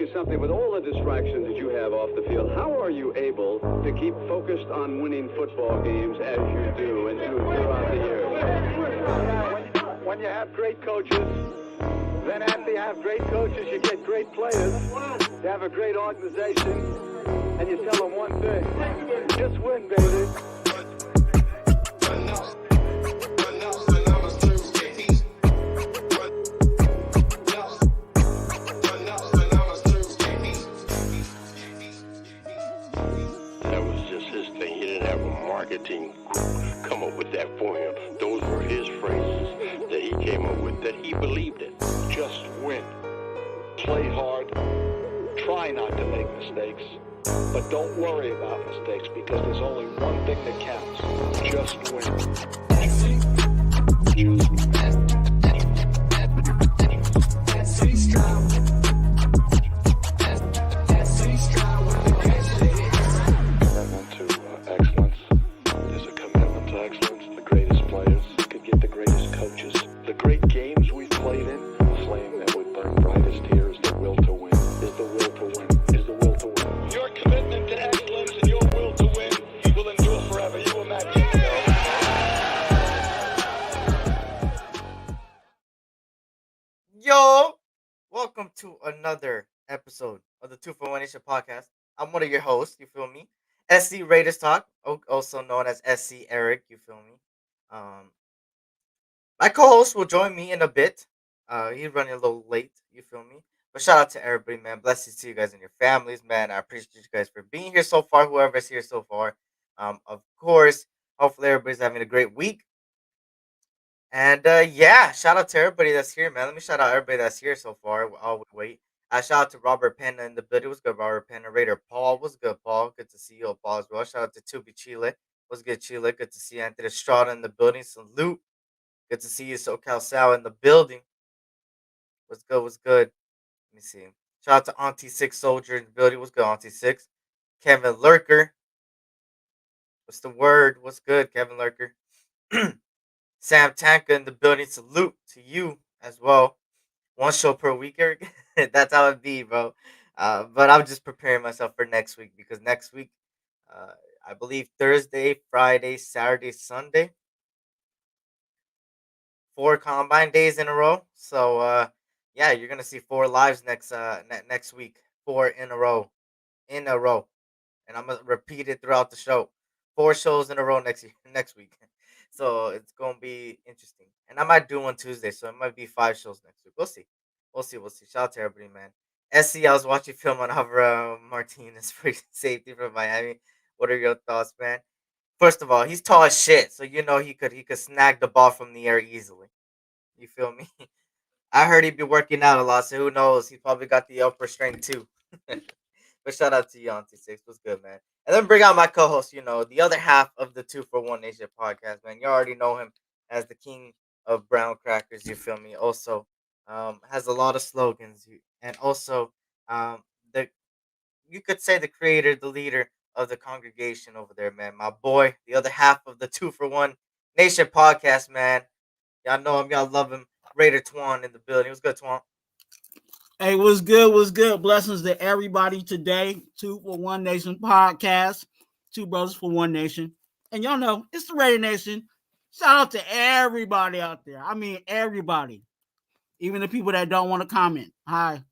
you something. With all the distractions that you have off the field, how are you able to keep focused on winning football games as you do and do throughout the year? When you have great coaches, then after you have great coaches, you get great players. You have a great organization, and you tell them one thing: just win, baby. Marketing come up with that for him. Those were his phrases that he came up with, that he believed in. Just win. Play hard. Try not to make mistakes. But don't worry about mistakes, because there's only one thing that counts. Just win. Yo, welcome to another episode of the 2 for 1 Nation podcast. I'm one of your hosts, you feel me? SC Raiders Talk, also known as SC Eric, you feel me? Um, my co-host will join me in a bit. He's running a little late, you feel me? But shout out to everybody, man. Blessings to you guys and your families, man. I appreciate you guys for being here so far, whoever's here so far. Of course, hopefully everybody's having a great week. And yeah, shout out to everybody that's here, man. Let me shout out everybody that's here so far. I'll wait. Shout out to Robert Penna in the building. What's good, Robert Penna? Raider Paul. What's good, Paul? Good to see you, Paul, as well. Shout out to Tubi Chile. What's good, Chile? Good to see Anthony Estrada in the building. Salute. Good to see you, SoCal Sal, in the building. What's good? What's good? Let me see. Shout out to Auntie Six Soldier in the building. What's good, Auntie Six? Kevin Lurker. What's the word? What's good, Kevin Lurker? Sam Tanka in the building. Salute to you as well. One show per week, Eric. That's how it be, bro. But I'm just preparing myself for next week because next week, uh, I believe Thursday, Friday, Saturday, Sunday, 4 combine days in a row. So yeah, you're gonna see 4 lives next week, 4 in a row, and I'm gonna repeat it throughout the show. 4 shows in a row next week. So it's gonna be interesting. And I might do one Tuesday, so it might be 5 shows next week. We'll see. We'll see. We'll see. Shout out to everybody, man. SC, I was watching film on Alvaro Martinez for safety from Miami. What are your thoughts, man? First of all, he's tall as shit, so you know he could snag the ball from the air easily. You feel me? I heard he'd be working out a lot, so who knows? He probably got the upper strength too. But shout out to you, Auntie Six. What's good, man? And then bring out my co-host, the other half of the 2 for 1 Nation podcast, man. You already know him as the king of brown crackers. You feel me? Also, has a lot of slogans, and also, the you could say the creator, the leader of the congregation over there, man. My boy, the other half of the 2 for 1 Nation podcast, man. Y'all know him, y'all love him. Raider Twuan in the building. What's good, Twuan? Hey, what's good? What's good? Blessings to everybody today. 2 for 1 Nation podcast. Two brothers for one nation. And y'all know it's the Raider Nation. Shout out to everybody out there. I mean, everybody. Even the people that don't want to comment. Hi.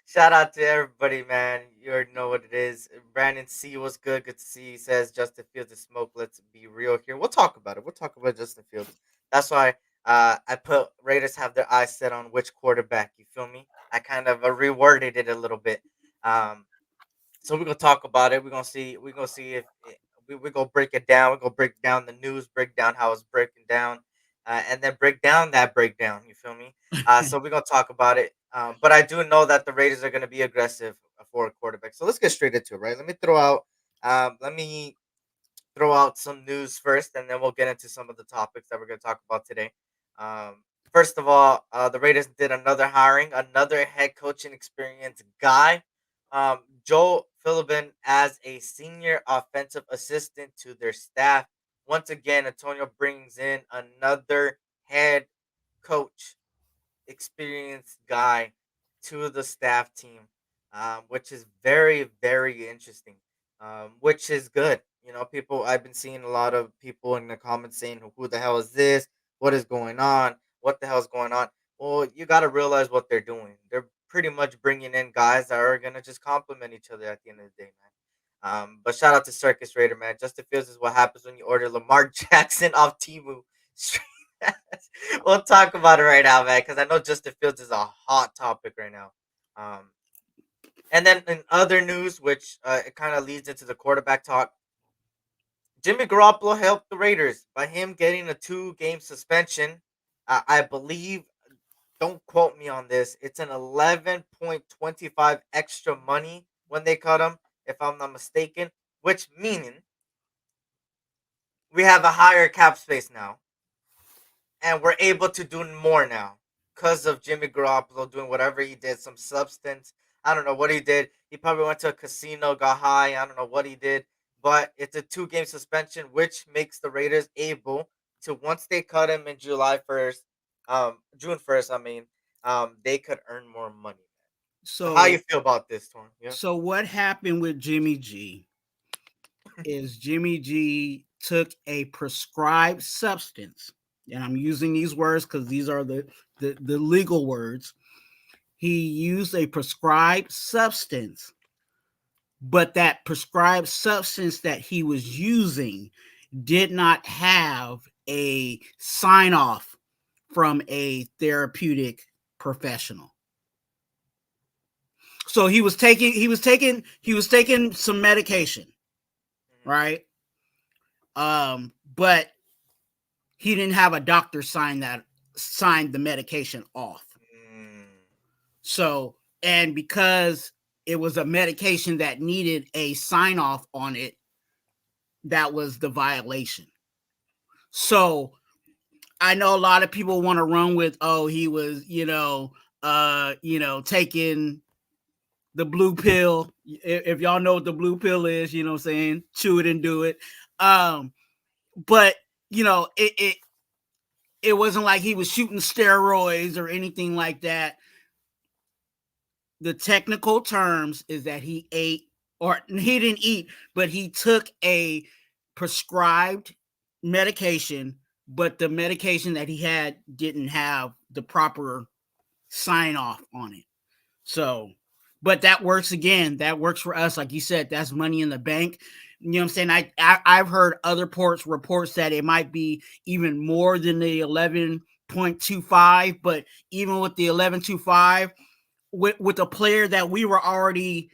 Shout out to everybody, man. You already know what it is. Brandon C was good. Good to see you. He says Justin Fields is smoke. Let's be real here. We'll talk about it. We'll talk about Justin Fields. That's why I put Raiders have their eyes set on which quarterback. You feel me? I kind of reworded it a little bit. Um, so we're gonna talk about it. We're gonna see. We're gonna see if we're gonna break it down. We're gonna break down the news, break down how it's breaking down, and then break down that breakdown. You feel me? So we're gonna talk about it. But I do know that the Raiders are gonna be aggressive for a quarterback. So let's get straight into it, right? Let me throw out some news first, and then we'll get into some of the topics that we're gonna talk about today. First of all, the Raiders did another hiring, another head coaching experience guy, Joe Philbin as a senior offensive assistant to their staff. Once again, Antonio brings in another head coach experienced guy to the staff team, which is very, very interesting, which is good. People, I've been seeing a lot of people in the comments saying, who the hell is this? What is going on? What the hell is going on? Well, you got to realize what they're doing. They're pretty much bringing in guys that are going to just complement each other at the end of the day, man. But shout out to Circus Raider, man. Justin Fields is what happens when you order Lamar Jackson off Timu. We'll talk about it right now, man, because I know Justin Fields is a hot topic right now. Um, and then in other news, which it kind of leads into the quarterback talk, Jimmy Garoppolo helped the Raiders by him getting a 2-game suspension. I believe, don't quote me on this, it's an 11.25 extra money when they cut him, if I'm not mistaken, which meaning we have a higher cap space now and we're able to do more now because of Jimmy Garoppolo doing whatever he did, some substance. I don't know what he did. He probably went to a casino, got high. I don't know what he did, but it's a 2-game suspension, which makes the Raiders able to, once they cut him in June 1st. I mean, they could earn more money. So how you So feel about this, Torn? Yeah. so what happened with Jimmy G is Jimmy G took a prescribed substance, and I'm using these words because these are the legal words. He used a prescribed substance, but that prescribed substance that he was using did not have a sign off from a therapeutic professional. So he was taking some medication, right? But he didn't have a doctor signed the medication off. Mm. So, and because it was a medication that needed a sign off on it, that was the violation. So I know a lot of people want to run with, oh, he was, taking the blue pill. If y'all know what the blue pill is, you know what I'm saying? Chew it and do it. But it wasn't like he was shooting steroids or anything like that. The technical terms is that he ate, or he didn't eat, but he took a prescribed medication, but the medication that he had didn't have the proper sign off on it. So, but that works again. That works for us. Like you said, that's money in the bank. You know what I'm saying? I've heard other reports that it might be even more than the 11.25, but even with the 11.25, with a player that we were already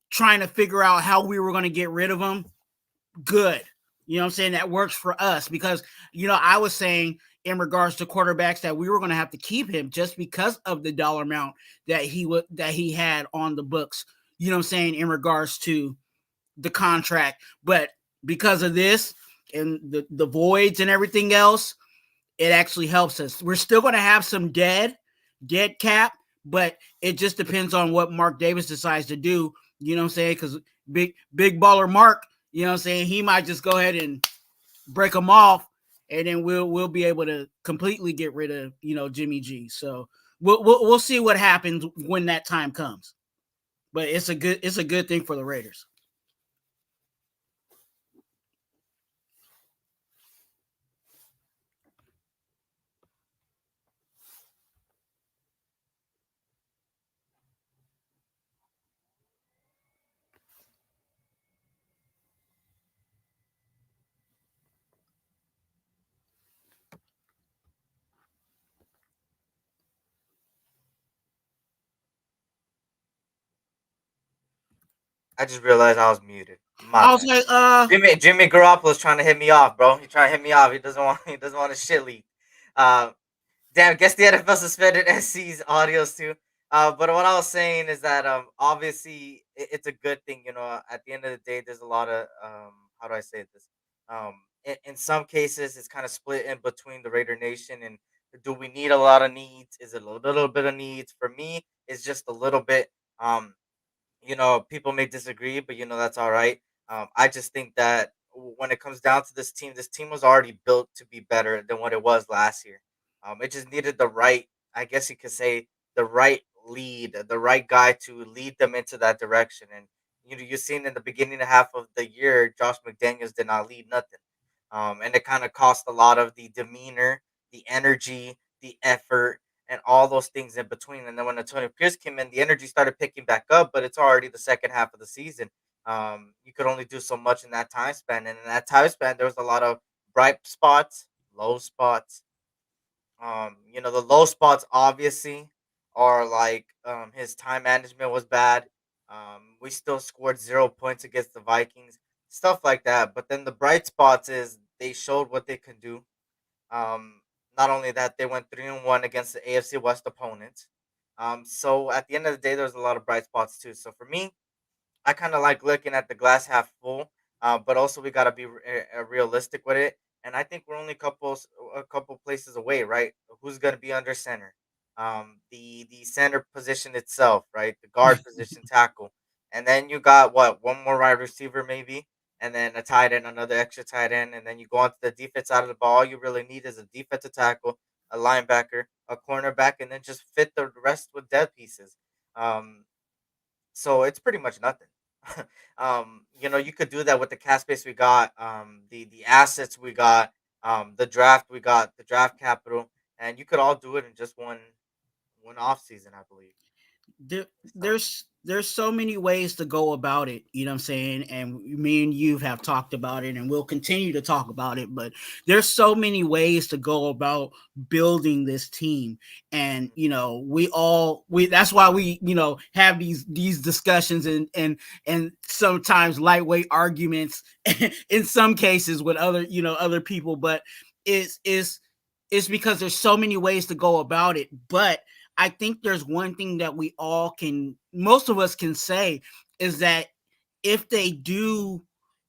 trying to figure out how we were going to get rid of him, good. You know what I'm saying? That works for us because, I was saying in regards to quarterbacks that we were going to have to keep him just because of the dollar amount that he had on the books, you know what I'm saying, in regards to the contract. But because of this and the voids and everything else, it actually helps us. We're still going to have some dead cap, but it just depends on what Mark Davis decides to do. You know what I'm saying? Because big baller Mark, you know what I'm saying, he might just go ahead and break them off, and then we'll be able to completely get rid of Jimmy G. So we'll see what happens when that time comes. But it's a good thing for the Raiders. I just realized I was muted. My I was bad. like, Jimmy Garoppolo's trying to hit me off, bro. He's trying to hit me off. He doesn't want a shit leak. Uh, Damn, guess the NFL suspended SC's audios too. But what I was saying is that obviously it's a good thing. At the end of the day, there's a lot of how do I say this? In some cases, it's kind of split in between the Raider Nation and do we need a lot of needs? Is it a little bit of needs? For me, it's just a little bit. Um, people may disagree, but that's all right. I just think that when it comes down to this team was already built to be better than what it was last year. It just needed the right, I guess you could say, the right lead, the right guy to lead them into that direction. And you've seen in the beginning half of the year, Josh McDaniels did not lead nothing, and it kind of cost a lot of the demeanor, the energy, the effort, and all those things in between. And then when Antonio Pierce came in, the energy started picking back up, but it's already the second half of the season. You could only do so much in that time span, and in that time span, there was a lot of bright spots, low spots. The low spots obviously are like his time management was bad. We still scored 0 points against the Vikings, stuff like that. But then the bright spots is they showed what they can do. Um, Not only that, they went 3-1 against the AFC West opponents. So at the end of the day, there's a lot of bright spots too. So for me, I kind of like looking at the glass half full, but also we gotta be realistic with it. And I think we're only a couple places away, right? Who's gonna be under center? The center position itself, right? The guard position, tackle, and then you got what, one more wide receiver maybe, and then a tight end, another extra tight end, and then you go onto the defense side of the ball. All you really need is a defensive tackle, a linebacker, a cornerback, and then just fit the rest with dead pieces. Um, so it's pretty much nothing. You could do that with the cap space we got, the assets we got, the draft we got, the draft capital, and you could all do it in just one off season, I believe. there, So there's so many ways to go about it, you know what I'm saying? And me and you have talked about it and we'll continue to talk about it, but there's so many ways to go about building this team. And we that's why we have these discussions and sometimes lightweight arguments in some cases with other people, but it's because there's so many ways to go about it. But I think there's one thing that most of us can say is that if they do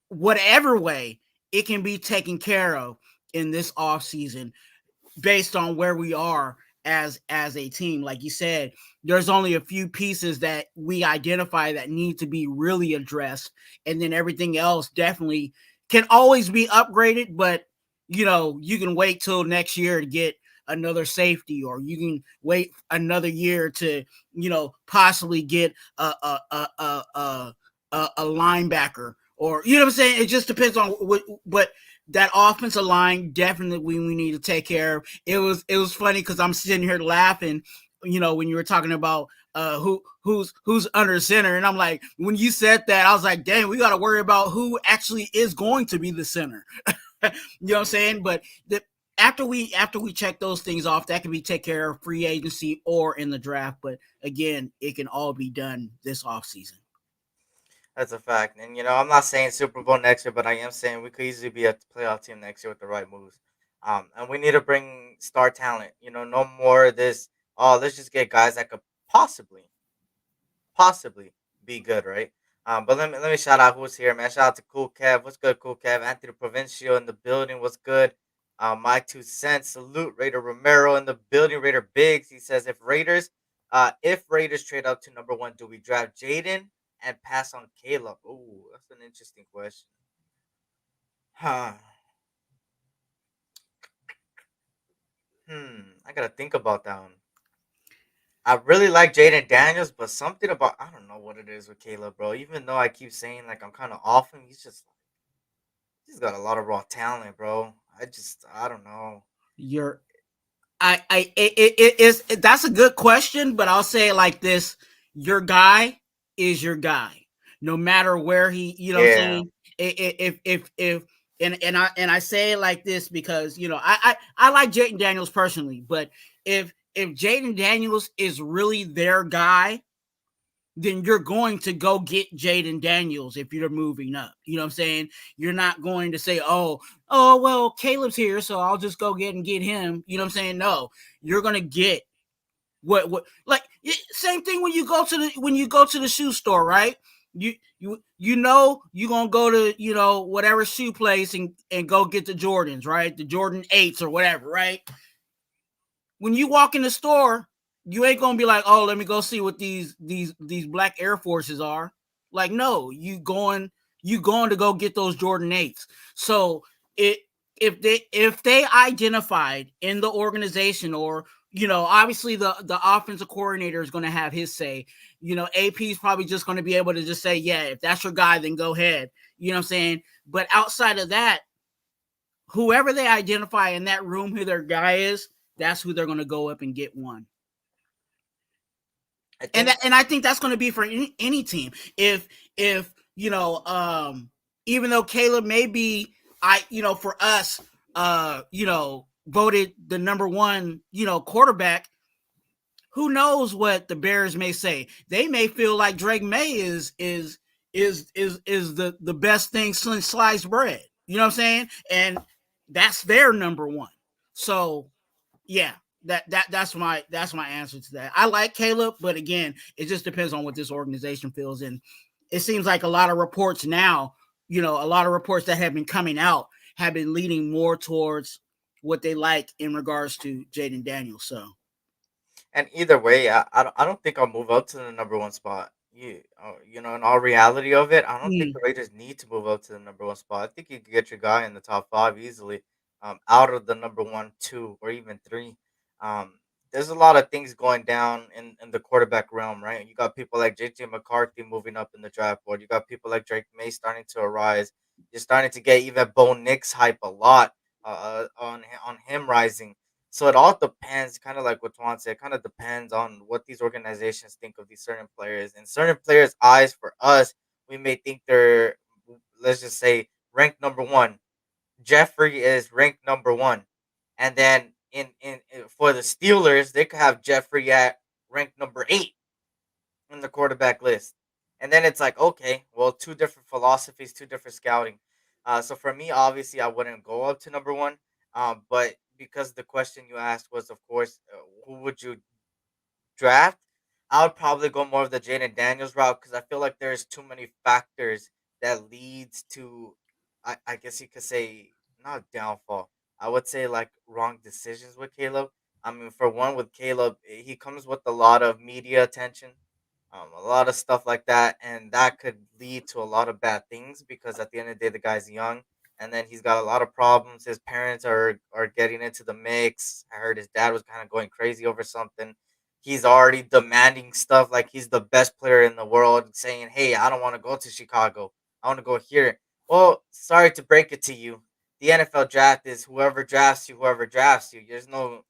whatever way, it can be taken care of in this off season based on where we are as a team. Like you said, there's only a few pieces that we identify that need to be really addressed, and then everything else definitely can always be upgraded. But you can wait till next year to get another safety, or you can wait another year to possibly get a linebacker, or what I'm saying. It just depends on what, but that offensive line definitely we need to take care of. It was funny because I'm sitting here laughing, when you were talking about who's under center, and I'm like, when you said that, I was like, dang, we got to worry about who actually is going to be the center. You know what I'm saying? But after we check those things off, that can be taken care of free agency or in the draft. But again, it can all be done this off season. that's a fact. And I'm not saying Super Bowl next year, but I am saying we could easily be a playoff team next year with the right moves. And we need to bring star talent. No more of this. Oh, let's just get guys that could possibly be good, right? But let me shout out who's here, man. Shout out to Cool Kev. What's good, Cool Kev? Anthony Provincial in the building. What's good? My 2 cents. Salute Raider Romero in the building. Raider Biggs. He says if Raiders trade up to number one, do we draft Jaden and pass on Caleb? Ooh, that's an interesting question. Huh. I gotta think about that one. I really like Jaden Daniels, but something about I don't know what it is with Caleb, bro. Even though I keep saying like I'm kind of off him, he's got a lot of raw talent, bro. I don't know. You're it is that's a good question, but I'll say it like this: your guy is your guy, no matter where he. You know what I'm Yeah, saying? If and I say it like this because I like Jaden Daniels personally, but if Jaden Daniels is really their guy, then you're going to go get Jaden Daniels if you're moving up. You know what I'm saying? You're not going to say, well, Caleb's here, so I'll just go get him. You know what I'm saying? No, you're gonna get what like same thing when you go to the shoe store, right? You're gonna go to whatever shoe place and go get the Jordans, right? The Jordan 8s or whatever, right? When you walk in the store, you ain't gonna be like, oh, let me go see what these black Air Forces are. Like, no, you going to go get those Jordan 8s. So if they identified in the organization, or obviously the offensive coordinator is going to have his say. AP is probably just going to be able to just say, yeah, if that's your guy, then go ahead. You know what I'm saying? But outside of that, whoever they identify in that room who their guy is, that's who they're going to go up and get one. And I think that's going to be for any team. If even though Caleb may be, for us, voted the number one, quarterback, who knows what the Bears may say? They may feel like Drake May is the best thing since sliced bread. You know what I'm saying? And that's their number one. So yeah, that's my answer to that. I like Caleb, but again, it just depends on what this organization feels. And it seems like a lot of reports now, a lot of reports that have been coming out have been leaning more towards what they like in regards to Jaden Daniels. So. And either way, I don't think I'll move up to the number one spot. In all reality of it, I don't think the Raiders need to move up to the number one spot. I think you can get your guy in the top five easily, out of the number one, two, or even three. Um, there's a lot of things going down in the quarterback realm, right? You got people like JJ McCarthy moving up in the draft board. You got people like Drake May starting to arise. You're starting to get even Bo Nix hype a lot, on him rising. So it all depends, kind of like what Twan said, kind of depends on what these organizations think of these certain players. In certain players' eyes, for us, we may think they're, let's just say, ranked number one. Jeffrey is ranked number one. And then for the Steelers, they could have Jeffrey at ranked number 8 in the quarterback list. And then it's like, okay, well, two different philosophies, two different scouting. So for me, obviously, I wouldn't go up to number one. But because the question you asked was, of course, who would you draft? I would probably go more of the Jaden Daniels route because I feel like there's too many factors that leads to, I guess you could say, not downfall. I would say like wrong decisions with Caleb. I mean, for one, with Caleb, he comes with a lot of media attention, a lot of stuff like that, and that could lead to a lot of bad things because at the end of the day, the guy's young, and then he's got a lot of problems. His parents are getting into the mix. I heard his dad was kind of going crazy over something. He's already demanding stuff like he's the best player in the world, saying, "Hey, I don't want to go to Chicago. I want to go here." Well, sorry to break it to you, the NFL draft is whoever drafts you, whoever drafts you. There's no,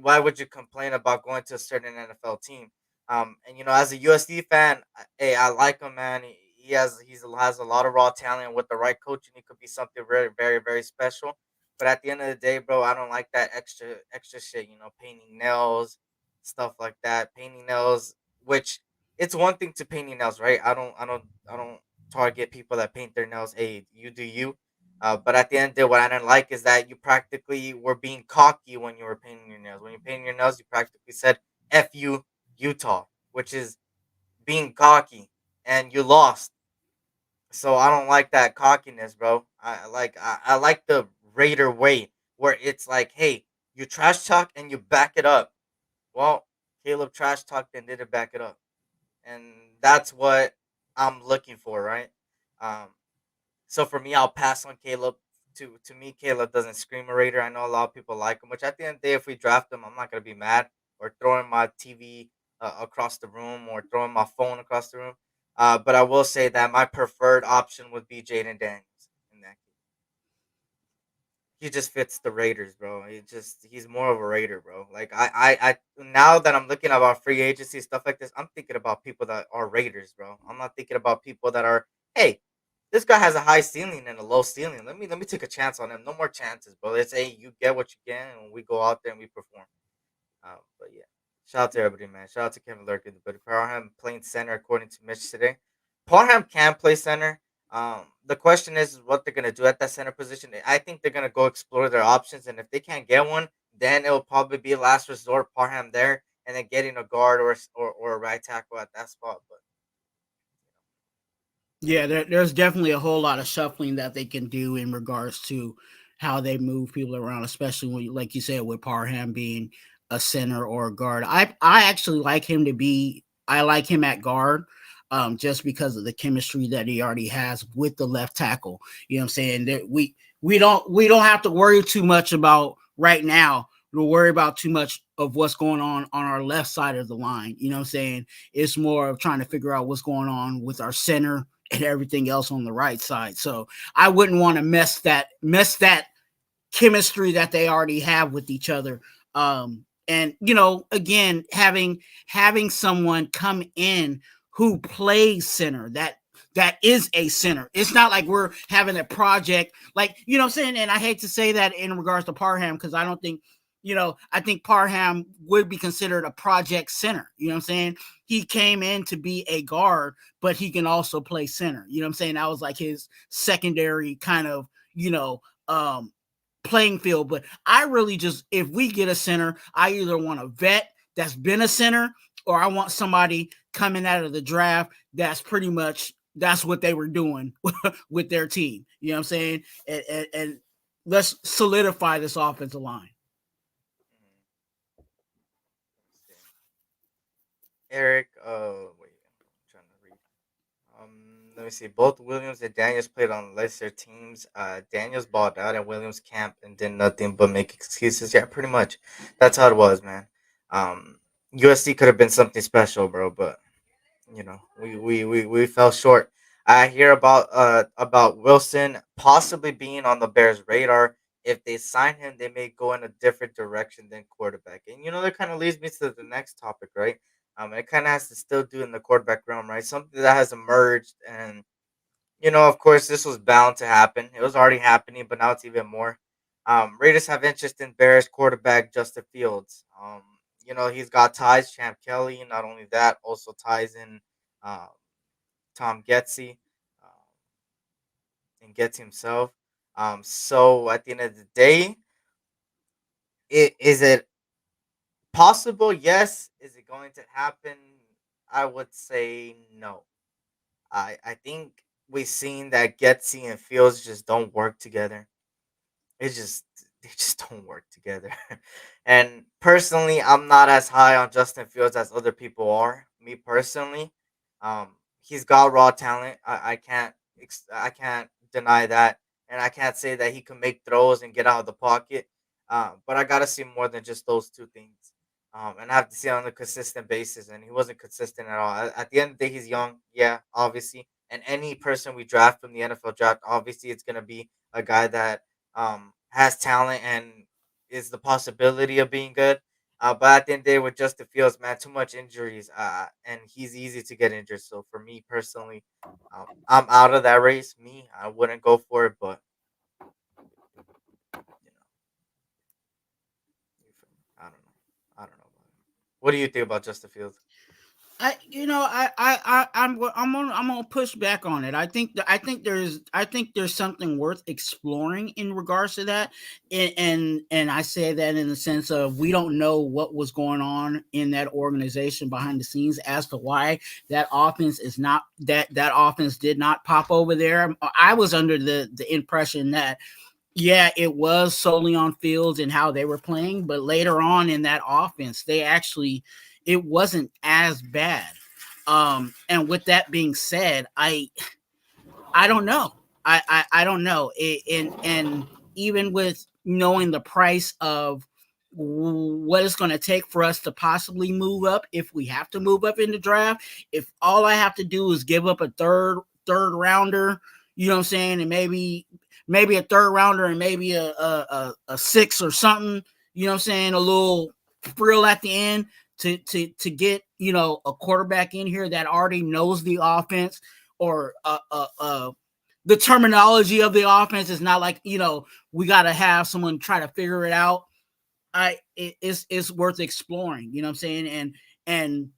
why would you complain about going to a certain NFL team? And as a USD fan, hey, I like him, man. He has a lot of raw talent. With the right coaching, he could be something very, very, very special. But at the end of the day, bro, I don't like that extra shit. Painting nails, stuff like that. Painting nails, which it's one thing to painting nails, right? I don't target people that paint their nails. Hey, you do you. But at the end of the day, what I didn't like is that you practically were being cocky when you were painting your nails. When you're painting your nails, you practically said "F you, Utah," which is being cocky, and you lost. So I don't like that cockiness, bro. I like the Raider way, where it's like, hey, you trash talk and you back it up. Well, Caleb trash talked and didn't back it up, and that's what I'm looking for, right? Um, so for me, I'll pass on Caleb. To me, Caleb doesn't scream a Raider. I know a lot of people like him, which at the end of the day, if we draft him, I'm not gonna be mad or throwing my TV across the room or throwing my phone across the room. But I will say that my preferred option would be Jaden Daniels in that case. He just fits the Raiders, bro. He's more of a Raider, bro. Like I now that I'm looking about free agency stuff like this, I'm thinking about people that are Raiders, bro. I'm not thinking about people that are, hey, this guy has a high ceiling and a low ceiling. Let me take a chance on him. No more chances, bro. It's, hey, you get what you get, and we go out there and we perform. But yeah, shout out to everybody, man. Shout out to Kevin Lurkin, but Parham playing center according to Mitch today. Parham can play center. The question is what they're gonna do at that center position. I think they're gonna go explore their options, and if they can't get one, then it'll probably be last resort Parham there, and then getting a guard or a right tackle at that spot. But yeah, there's definitely a whole lot of shuffling that they can do in regards to how they move people around, especially when, like you said, with Parham being a center or a guard. I actually like him to be. I like him at guard, just because of the chemistry that he already has with the left tackle. You know what I'm saying? That we don't have to worry too much about right now. We'll worry about too much of what's going on our left side of the line. You know what I'm saying? It's more of trying to figure out what's going on with our center and everything else on the right side. So I wouldn't want to mess that chemistry that they already have with each other. And again, having someone come in who plays center, that is a center. It's not like we're having a project, like, you know what I'm saying? And I hate to say that in regards to Parham, because I don't think, I think Parham would be considered a project center. You know what I'm saying? He came in to be a guard, but he can also play center. You know what I'm saying? That was like his secondary kind of, playing field. But I really just, if we get a center, I either want a vet that's been a center, or I want somebody coming out of the draft that's what they were doing with their team. You know what I'm saying? And let's solidify this offensive line. Eric, wait, I'm trying to read. Let me see. Both Williams and Daniels played on lesser teams. Daniels balled out at Williams camp and did nothing but make excuses. Yeah, pretty much. That's how it was, man. USC could have been something special, bro, but we fell short. I hear about Wilson possibly being on the Bears' radar. If they sign him, they may go in a different direction than quarterback. And that kind of leads me to the next topic, right? It kind of has to still do in the quarterback realm, right? Something that has emerged, and of course, this was bound to happen. It was already happening, but now it's even more. Raiders have interest in Bears quarterback Justin Fields. He's got ties, Champ Kelly. Not only that, also ties in uh, Tom Getzey and Getz himself. So at the end of the day, is it possible? Yes. Is it going to happen? I would say no. I think we've seen that Getzey and Fields just don't work together. It's just they just don't work together. And personally, I'm not as high on Justin Fields as other people are. Me personally, he's got raw talent. I can't deny that, and I can't say that he can make throws and get out of the pocket. But I gotta see more than just those two things. And I have to see it on a consistent basis, and he wasn't consistent at all. At the end of the day, he's young, yeah, obviously. And any person we draft from the NFL draft, obviously, it's gonna be a guy that has talent and is the possibility of being good. But at the end of the day, with Justin Fields, man, too much injuries, and he's easy to get injured. So for me personally, I'm out of that race. I wouldn't go for it, but I don't know. I don't know. What do you think about Justin Fields? I'm gonna push back on it. I think there's something worth exploring in regards to that, and I say that in the sense of we don't know what was going on in that organization behind the scenes as to why that offense is not that offense did not pop over there. I was under the impression that yeah, it was solely on Fields and how they were playing, but later on in that offense, it wasn't as bad. And with that being said, I don't know. I don't know. And even with knowing the price of what it's going to take for us to possibly move up, if we have to move up in the draft, if all I have to do is give up a third rounder, you know what I'm saying, and maybe a third rounder and maybe a six or something, you know what I'm saying, a little frill at the end to get a quarterback in here that already knows the offense, or the terminology of the offense is not like we got to have someone try to figure it out. It's worth exploring, you know what I'm saying, and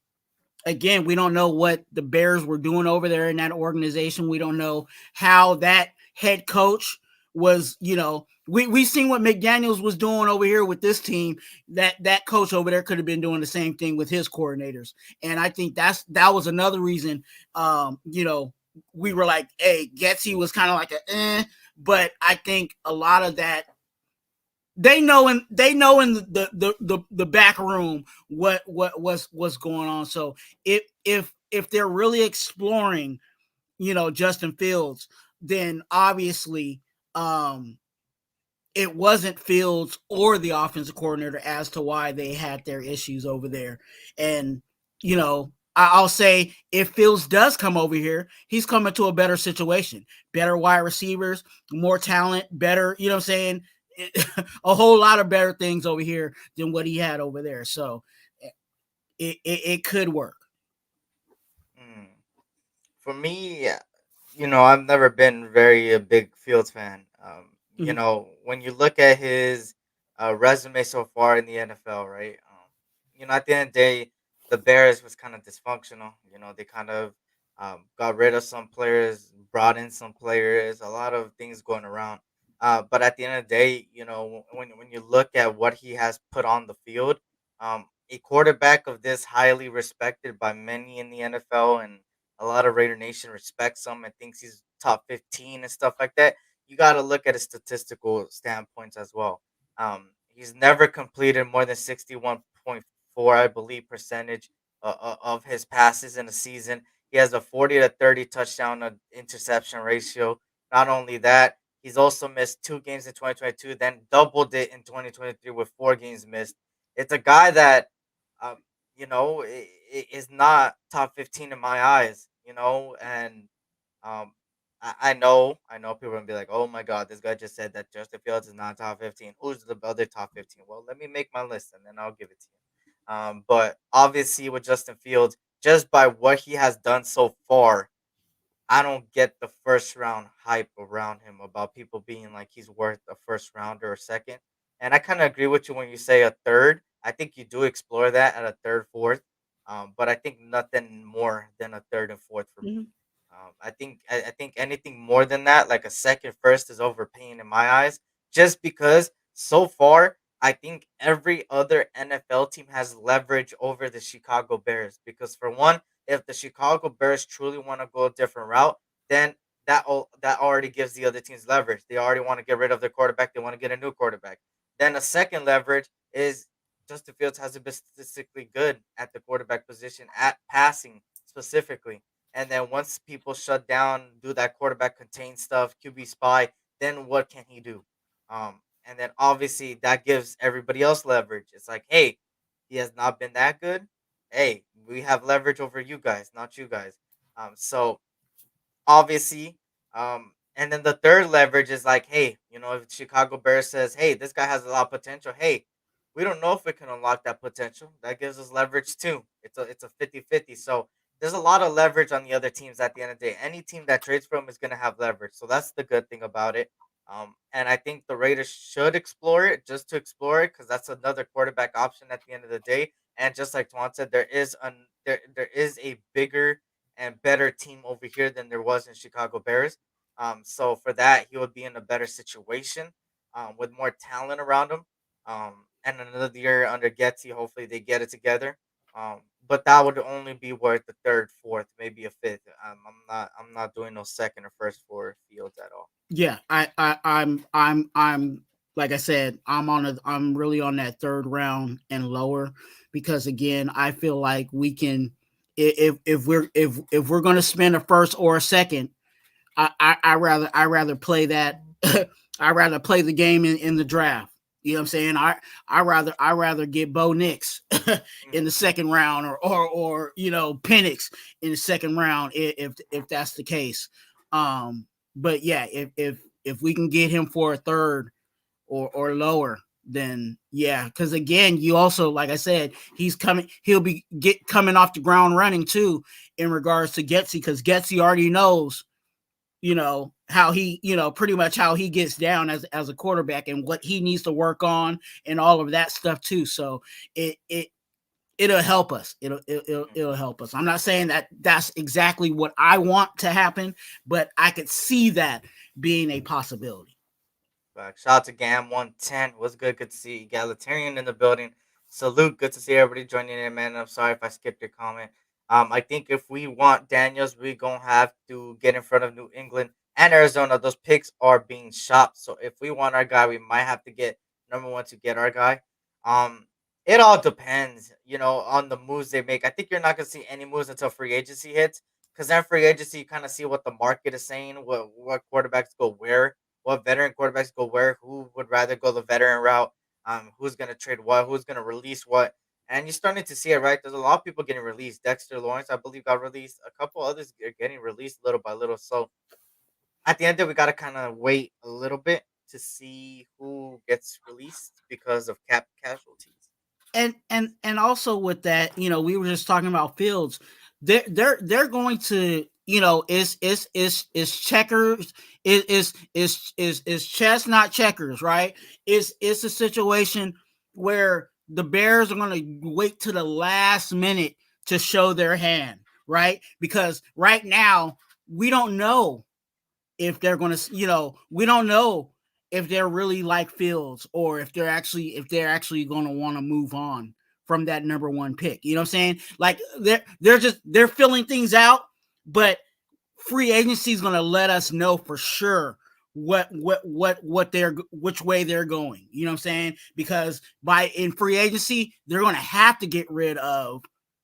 again, we don't know what the Bears were doing over there in that organization. We don't know how that head coach was, we've seen what McDaniels was doing over here with this team. That coach over there could have been doing the same thing with his coordinators. And I think that was another reason, we were like, hey, Getzey was kind of like but I think a lot of that, they know in the back room what's going on. So if they're really exploring, Justin Fields, then obviously it wasn't Fields or the offensive coordinator as to why they had their issues over there. And, I'll say if Fields does come over here, he's coming to a better situation, better wide receivers, more talent, better, you know what I'm saying? A whole lot of better things over here than what he had over there. So it could work. Mm. For me, I've never been very a big Fields fan. Mhm. When you look at his resume so far in the NFL, right? At the end of the day, the Bears was kind of dysfunctional. They kind of got rid of some players, brought in some players, a lot of things going around. But at the end of the day, when you look at what he has put on the field, a quarterback of this highly respected by many in the NFL, and a lot of Raider Nation respects him and thinks he's top 15 and stuff like that. You got to look at his statistical standpoints as well. He's never completed more than 61.4, I believe, percentage of his passes in a season. He has a 40 to 30 touchdown to interception ratio. Not only that, he's also missed 2 games in 2022, then doubled it in 2023 with 4 games missed. It's a guy that um, is not top 15 in my eyes, and I know people are gonna be like, oh my god, this guy just said that Justin Fields is not top 15. Who's the other top 15? Well, let me make my list and then I'll give it to you. But obviously with Justin Fields, just by what he has done so far, I don't get the first round hype around him about people being like he's worth a first rounder or second. And I kind of agree with you when you say a third. I think you do explore that at a third, fourth. But I think nothing more than a third and fourth for me. Mhm. I think anything more than that, like a second, first, is overpaying in my eyes. Just because so far, I think every other NFL team has leverage over the Chicago Bears. Because for one, if the Chicago Bears truly want to go a different route, then that already gives the other teams leverage. They already want to get rid of their quarterback. They want to get a new quarterback. Then a second leverage is Justin Fields hasn't been statistically good at the quarterback position at passing specifically. And then once people shut down, do that quarterback contain stuff, QB spy, then what can he do? And then obviously that gives everybody else leverage. It's like, hey, he has not been that good. Hey, we have leverage over you guys, not you guys. So obviously. And then the third leverage is like, hey, if Chicago Bears says, hey, this guy has a lot of potential. Hey, we don't know if we can unlock that potential. That gives us leverage too. It's a 50-50. So there's a lot of leverage on the other teams at the end of the day. Any team that trades for him is gonna have leverage. So that's the good thing about it. And I think the Raiders should explore it just to explore it because that's another quarterback option at the end of the day. And just like Tuan said, there is a bigger and better team over here than there was in Chicago Bears. So for that, he would be in a better situation with more talent around him. And another year under Getty, hopefully they get it together. But that would only be worth the third, fourth, maybe a fifth. I'm not doing no second or first for Fields at all. Yeah, I'm like I said, I'm really on that third round and lower because again, I feel like we can if we're gonna spend a first or a second, I rather play that I rather play the game in the draft. You know what I'm saying? I rather get Bo Nix in the Mhm. second round or Penix in the second round if that's the case. But yeah, if we can get him for a third or lower, then yeah, because again, you also like I said, he'll be coming off the ground running too in regards to Getsy because Getsy already knows how he pretty much how he gets down as a quarterback and what he needs to work on and all of that stuff too. So it'll help us. It'll help us. I'm not saying that that's exactly what I want to happen, but I could see that being a possibility. Shout out to Gam 110. What's good? Good to see Egalitarian in the building. Salute. Good to see everybody joining in, man. I'm sorry if I skipped your comment. I think if we want Daniels, we're gonna have to get in front of New England and Arizona. Those picks are being shopped. So if we want our guy, we might have to get number one to get our guy. Um, it all depends, on the moves they make. I think you're not gonna see any moves until free agency hits, because then free agency you kind of see what the market is saying, what quarterbacks go where. what veteran quarterbacks go where, who would rather go the veteran route, who's gonna trade what, who's gonna release what, and you're starting to see it, right? There's a lot of people getting released. Dexter Lawrence, I believe, got released. A couple others are getting released little by little. So at the end of it, we gotta kind of wait a little bit to see who gets released because of cap casualties. And also with that, we were just talking about Fields. They're going to, is checkers, is chess not checkers, right? It's a situation where the Bears are going to wait to the last minute to show their hand, right? Because right now we don't know if they're going to, we don't know if they're really like Fields, or if they're actually going to want to move on from that number one pick. You know what I'm saying? Like they're filling things out, but free agency is going to let us know for sure what they're which way they're going. You know what I'm saying? Because in free agency, they're going to have to get rid of,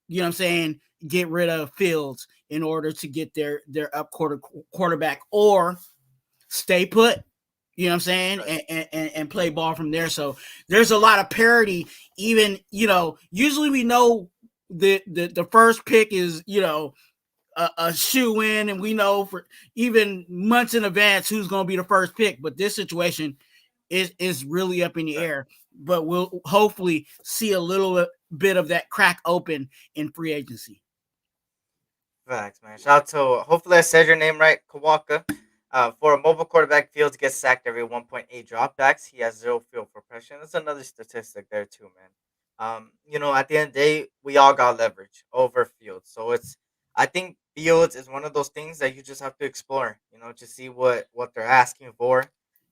get rid of Fields in order to get their up quarterback, or stay put. You know what I'm saying? And play ball from there. So there's a lot of parity. Even, usually we know the first pick is, a shoe in, and we know for even months in advance who's going to be the first pick. But this situation is really up in the air. But we'll hopefully see a little bit of that crack open in free agency. Facts, man. Shout out to, hopefully I said your name right, Kawaka. For a mobile quarterback, Fields gets sacked every 1.8 dropbacks. He has zero field progression. That's another statistic there too, man. At the end of the day, we all got leverage over Fields. So I think Fields is one of those things that you just have to explore, to see what they're asking for.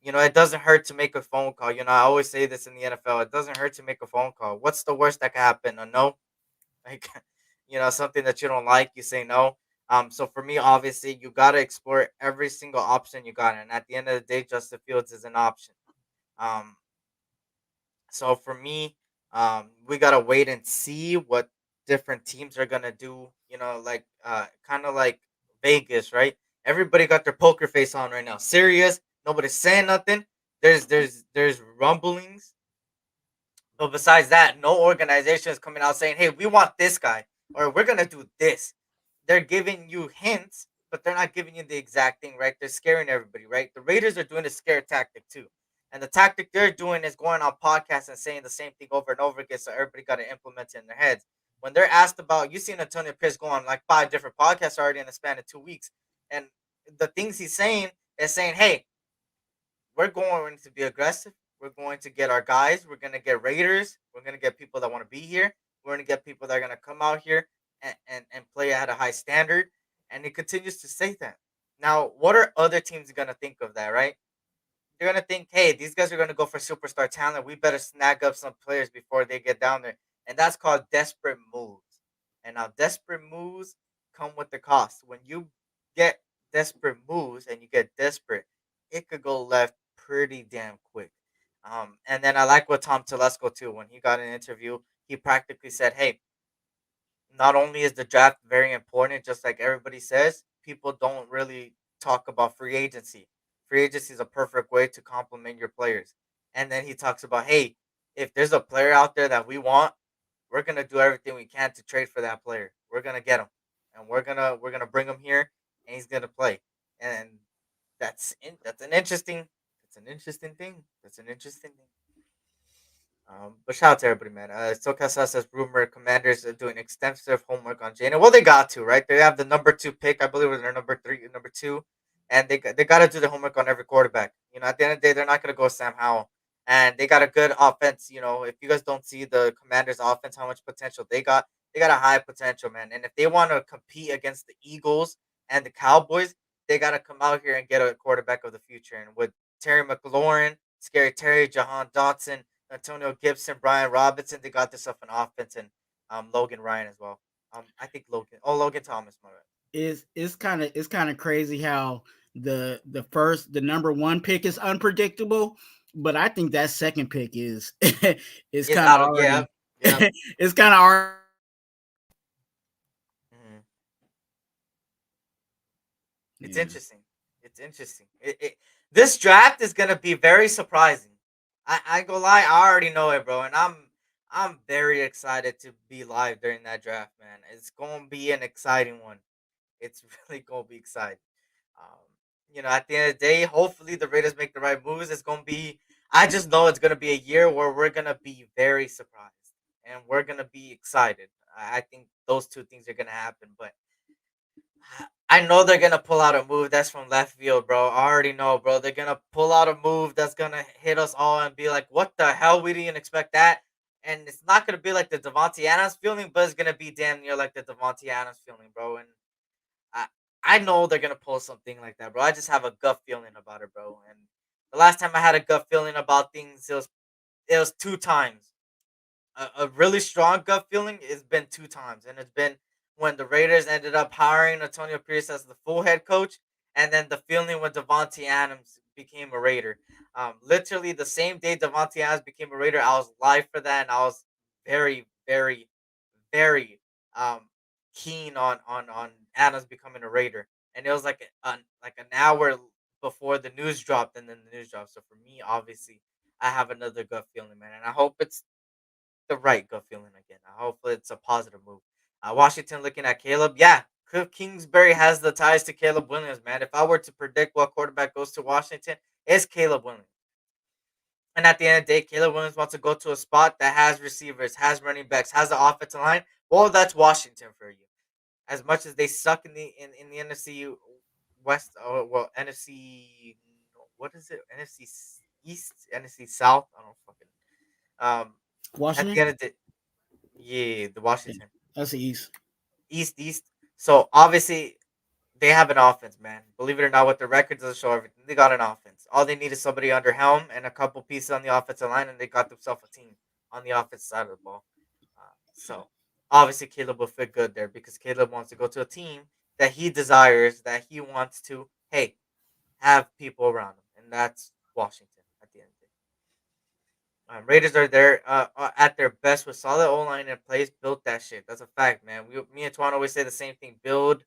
It doesn't hurt to make a phone call. I always say this in the NFL. It doesn't hurt to make a phone call. What's the worst that could happen? A no? Like, something that you don't like, you say no. So for me, obviously, you gotta explore every single option you got, and at the end of the day, Justin Fields is an option. Um, so for me, we gotta wait and see what different teams are gonna do. Like kind of like Vegas, right? Everybody got their poker face on right now. Serious, nobody's saying nothing. There's rumblings, but besides that, no organization is coming out saying, "Hey, we want this guy," or "We're gonna do this." They're giving you hints, but they're not giving you the exact thing, right? They're scaring everybody, right? The Raiders are doing a scare tactic too. And the tactic they're doing is going on podcasts and saying the same thing over and over again, so everybody got to implement it in their heads. When they're asked about, you've seen Antonio Pierce go on like 5 different podcasts already in the span of 2 weeks. And the things he's saying is saying, hey, we're going to be aggressive. We're going to get our guys. We're going to get Raiders. We're going to get people that want to be here. We're going to get people that are going to come out here and play at a high standard. And he continues to say that. Now, what are other teams going to think of that, right? They're going to think, hey, these guys are going to go for superstar talent. We better snag up some players before they get down there. And that's called desperate moves. And now desperate moves come with the cost. When you get desperate moves and you get desperate, it could go left pretty damn quick. And then I like what Tom Telesco too. When he got an interview, he practically said, "Hey, not only is the draft very important, just like everybody says, people don't really talk about free agency. Free agency is a perfect way to complement your players." And then he talks about, hey, if there's a player out there that we want, we're gonna do everything we can to trade for that player. We're gonna get him, and we're gonna bring him here, and he's gonna play. And that's an interesting thing. That's an interesting thing. But shout out to everybody, man. Stokasa says rumor Commanders are doing extensive homework on Jane. Well, they got to, right? They have the number 2 pick, I believe, was their number 2, and they got to do the homework on every quarterback. At the end of the day, they're not gonna go Sam Howell, and they got a good offense. If you guys don't see the Commanders' offense, how much potential they got a high potential, man. And if they want to compete against the Eagles and the Cowboys, they got to come out here and get a quarterback of the future. And with Terry McLaurin, Scary Terry, Jahan Dotson, Antonio Gibson, Brian Robinson, they got themselves an offense, and Logan Ryan as well. I think Logan Thomas, my bad. It's kind of crazy how the number one pick is unpredictable, but I think that second pick is is It's kind of out of already yeah. it's kind of already. It's Yeah. interesting. It's interesting. It This draft is gonna be very surprising. I ain't gonna lie, I already know it, bro, and I'm very excited to be live during that draft, man. It's gonna be an exciting one. It's really gonna be exciting. Um, at the end of the day, hopefully the Raiders make the right moves. It's gonna be. I just know it's gonna be a year where we're gonna be very surprised and we're gonna be excited. I think those two things are gonna happen, but I know they're gonna pull out a move that's from left field, bro. I already know, bro. They're gonna pull out a move that's gonna hit us all and be like, "What the hell? We didn't expect that." And it's not gonna be like the Devontae Adams feeling, but it's gonna be damn near like the Devontae Adams feeling, bro. And I I know they're gonna pull something like that, bro. I just have a gut feeling about it, bro. And the last time I had a gut feeling about things, it was two times. A really strong gut feeling. It's been two times, and it's been when the Raiders ended up hiring Antonio Pierce as the full head coach, and then the feeling when Devontae Adams became a Raider. Literally the same day Devontae Adams became a Raider, I was live for that, and I was very, very, very keen on Adams becoming a Raider. And it was like an hour before the news dropped, and then the news dropped. So for me, obviously, I have another gut feeling, man, and I hope it's the right gut feeling again. Hopefully, it's a positive move. Washington looking at Caleb. Yeah, Cliff Kingsbury has the ties to Caleb Williams, man. If I were to predict what quarterback goes to Washington, it's Caleb Williams. And at the end of the day, Caleb Williams wants to go to a spot that has receivers, has running backs, has the offensive line. Well, that's Washington for you. As much as they suck in the NFC West, well, NFC, what is it? NFC East, NFC South. I don't fucking. Um, at the Washington. end of the yeah, the Yeah, Washington. that's the East. East. So obviously they have an offense, man. Believe it or not, with the record doesn't show everything. They got an offense. All they need is somebody under helm and a couple pieces on the offensive line, and they got themselves a team on the offensive side of the ball. So obviously Caleb will fit good there because Caleb wants to go to a team that he desires, that he wants to, hey, have people around him, and that's Washington at the end of the day. Raiders are there at their best with solid O line in place. Built that shit. That's a fact, man. Me and Twan always say the same thing. Build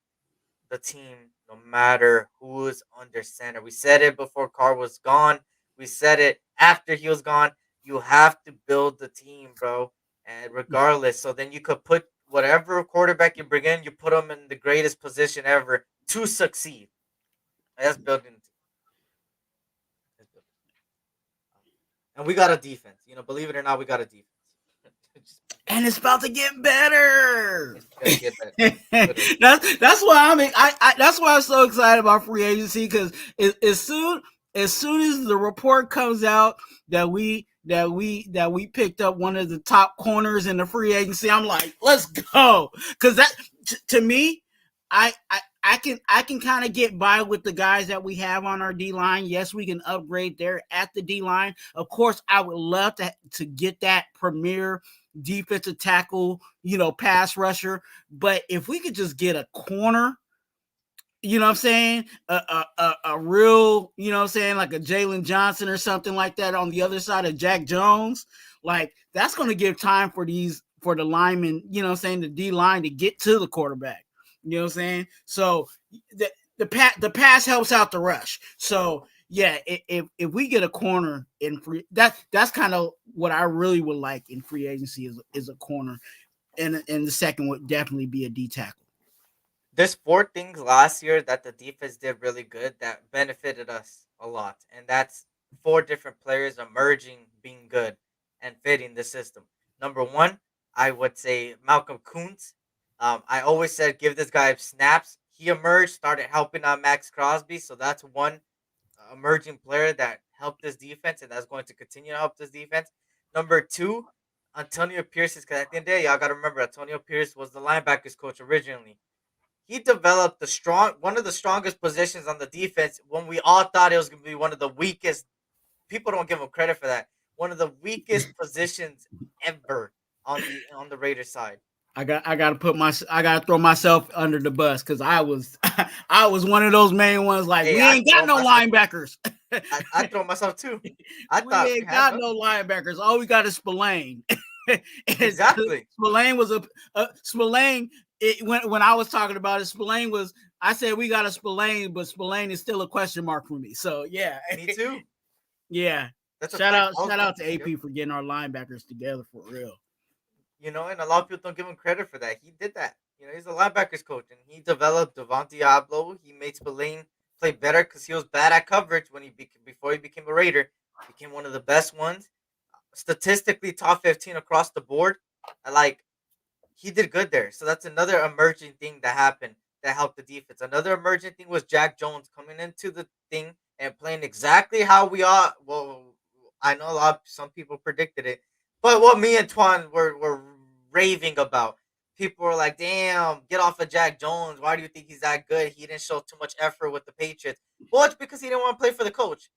the team no matter who's under center. We said it before Carr was gone. We said it after he was gone. You have to build the team, bro. And regardless, so then you could put whatever quarterback you bring in, you put them in the greatest position ever to succeed. That's building the team. And we got a defense. Believe it or not, we got a defense. And it's about to get better. It's gonna get better. That's why that's why I'm so excited about free agency, because as soon as the report comes out that we picked up one of the top corners in the free agency, I'm like, let's go. Because that to me, I can kind of get by with the guys that we have on our D line. Yes, we can upgrade there at the D line. Of course, I would love to get that premier defensive tackle, pass rusher. But if we could just get a corner, you know what I'm saying, a real, you know what I'm saying, like a Jalen Johnson or something like that on the other side of Jack Jones, like that's going to give time for the linemen, you know what I'm saying, the D line to get to the quarterback. You know what I'm saying? So the pass helps out the rush. So yeah, if we get a corner in free, that's kind of what I really would like in free agency is a corner, and the second would definitely be a D tackle. There's four things last year that the defense did really good that benefited us a lot, and that's four different players emerging, being good, and fitting the system. Number one, I would say Malcolm Kuntz. I always said give this guy snaps. He emerged, started helping out Max Crosby, so that's one emerging player that helped this defense, and that's going to continue to help this defense. Number two, Antonio Pierce, because at the end of the day, y'all got to remember Antonio Pierce was the linebackers coach originally. He developed one of the strongest positions on the defense when we all thought it was going to be one of the weakest. People don't give him credit for that. One of the weakest positions ever on the Raiders side. I got to throw myself under the bus, because I was I was one of those main ones, like, Hey, we ain't got no linebackers. I throw myself too. We ain't got no linebackers. All we got is Spillane. Exactly. Spillane was Spillane. When I was talking about it, Spillane was I said we got a Spillane, but Spillane is still a question mark for me. So yeah, Me too. yeah. That's a Shout fact. out, I was shout going. out to Yep. AP for getting our linebackers together for real. And a lot of people don't give him credit for that. He did that. He's a linebackers coach, and he developed Devon Diablo. He made Spillane play better because he was bad at coverage when before he became a Raider. Became one of the best ones, statistically top 15 across the board. Like he did good there. So that's another emerging thing that happened that helped the defense. Another emerging thing was Jack Jones coming into the thing and playing exactly how we are. Well, I know some people predicted it, but what me and Twan were raving about. People were like, "Damn, get off of Jack Jones. Why do you think he's that good? He didn't show too much effort with the Patriots." Well, it's because he didn't want to play for the coach.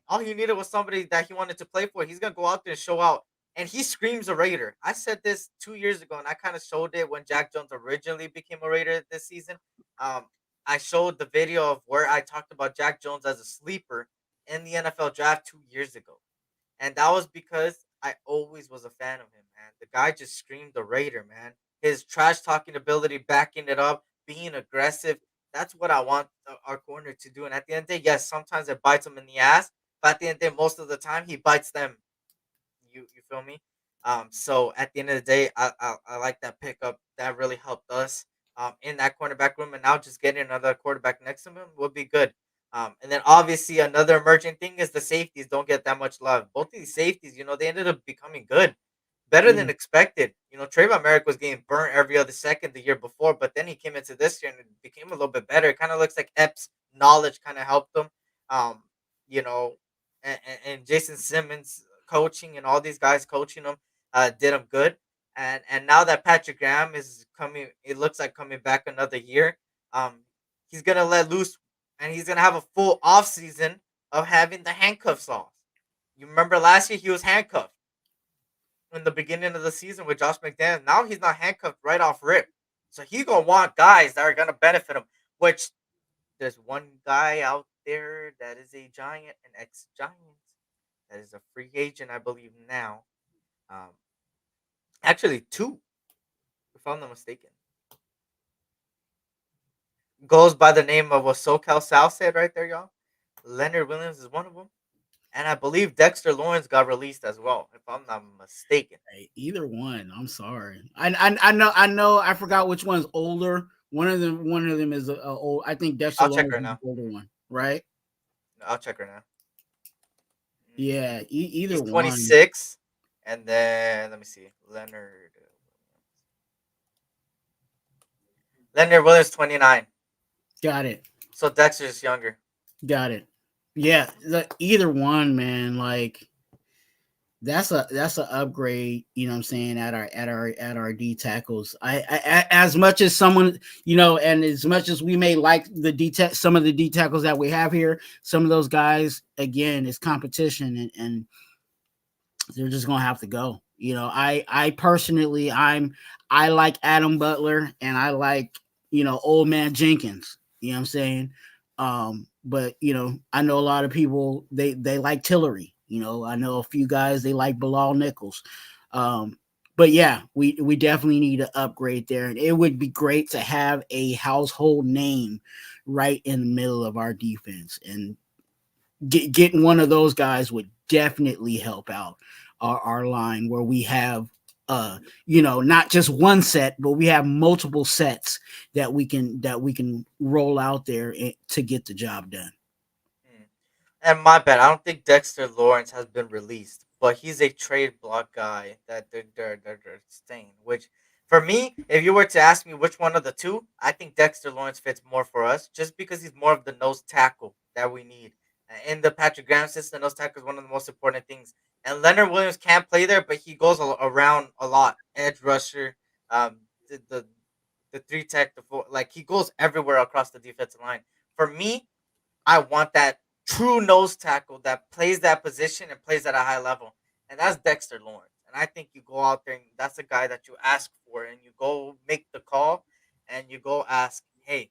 All he needed was somebody that he wanted to play for. He's gonna go out there and show out, and he screams a Raider. I said this 2 years ago, and I kind of showed it when Jack Jones originally became a Raider this season. Um, I showed the video of where I talked about Jack Jones as a sleeper in the NFL draft 2 years ago, and that was because I always was a fan of him, man. The guy just screamed the Raider, man. His trash talking ability, backing it up, being aggressive. That's what I want our corner to do. And at the end of the day, yes, sometimes it bites him in the ass, but at the end of the day, most of the time, he bites them. You feel me? So at the end of the day, I like that pickup. That really helped us in that cornerback room, and now just getting another quarterback next to him would be good. And then obviously another emerging thing is the safeties don't get that much love. Both of these safeties, they ended up becoming good, better Yeah. than expected. Trayvon Merrick was getting burnt every other second the year before, but then he came into this year and it became a little bit better. It kind of looks like Epps' knowledge kind of helped him. Um, you know, and Jason Simmons coaching and all these guys coaching him did him good. And now that Patrick Graham is coming, it looks like coming back another year. Um, he's gonna let loose, and he's gonna have a full off season of having the handcuffs off. You remember last year he was handcuffed in the beginning of the season with Josh McDaniels. Now he's not handcuffed right off rip, so he's gonna want guys that are gonna benefit him. Which there's one guy out there that is a Giant, an ex Giant, that is a free agent, I believe now. Um, Actually, two, if I'm not mistaken. Goes by the name of what SoCal South said right there, y'all. Leonard Williams is one of them. And I believe Dexter Lawrence got released as well, if I'm not mistaken. Hey, either one. I'm sorry. I know. I forgot which one's older. One of them is a old. I think Dexter I'll check Lawrence right is the now. older one, right? I'll check right now. Yeah. Either He's one. 26. And then, let me see. Leonard Williams, 29. Got it. So Dexter's younger. Got it. Yeah. Either one, man. Like that's a upgrade, what I'm saying, at our D tackles. As much as someone, and as much as we may like some of the D tackles that we have here, some of those guys, again, it's competition, and they're just gonna have to go. I personally, I like Adam Butler, and I like, old man Jenkins. You know what I'm saying? But I know a lot of people, they like Tillery. I know a few guys, they like Bilal Nichols. But yeah, we definitely need to upgrade there, and it would be great to have a household name right in the middle of our defense, and getting one of those guys would definitely help out our line, where we have not just one set, but we have multiple sets that we can roll out there to get the job done. Hmm. And my bad, I don't think Dexter Lawrence has been released, but he's a trade block guy that they're staying. Which, for me, if you were to ask me which one of the two, I think Dexter Lawrence fits more for us, just because he's more of the nose tackle that we need. In the Patrick Graham system, nose tackle is one of the most important things. And Leonard Williams can't play there, but he goes around a lot. Edge rusher, the the three tech, the four, like he goes everywhere across the defensive line. For me, I want that true nose tackle that plays that position and plays at a high level. And that's Dexter Lawrence. And I think you go out there and that's the guy that you ask for, and you go make the call and you go ask, hey,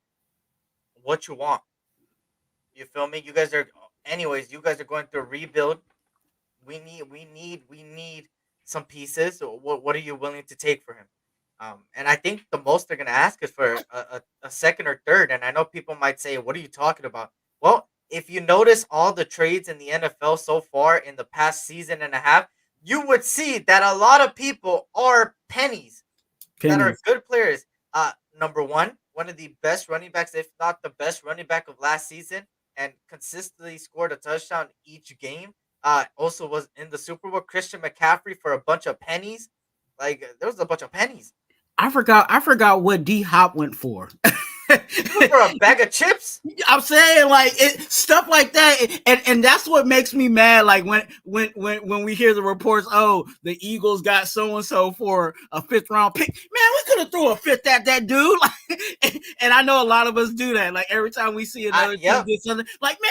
what you want? You feel me? You guys are going through a rebuild. We need some pieces. So what are you willing to take for him? And I think the most they're gonna ask is for a second or third. And I know people might say, "What are you talking about?" Well, if you notice all the trades in the NFL so far in the past season and a half, you would see that a lot of people are pennies that are Pennies. good players. Number one of the best running backs, if not the best running back of last season, and consistently scored a touchdown each game. Also was in the Super Bowl. Christian McCaffrey for a bunch of pennies. Like there was a bunch of pennies. I forgot what D Hop went for. He went for a bag of chips. I'm saying like stuff like that, and that's what makes me mad. Like when we hear the reports, oh, the Eagles got so and so for a fifth round pick. Man, we could have threw a fifth at that dude. Like, and I know a lot of us do that. Like every time we see another team Yep. get something, like man,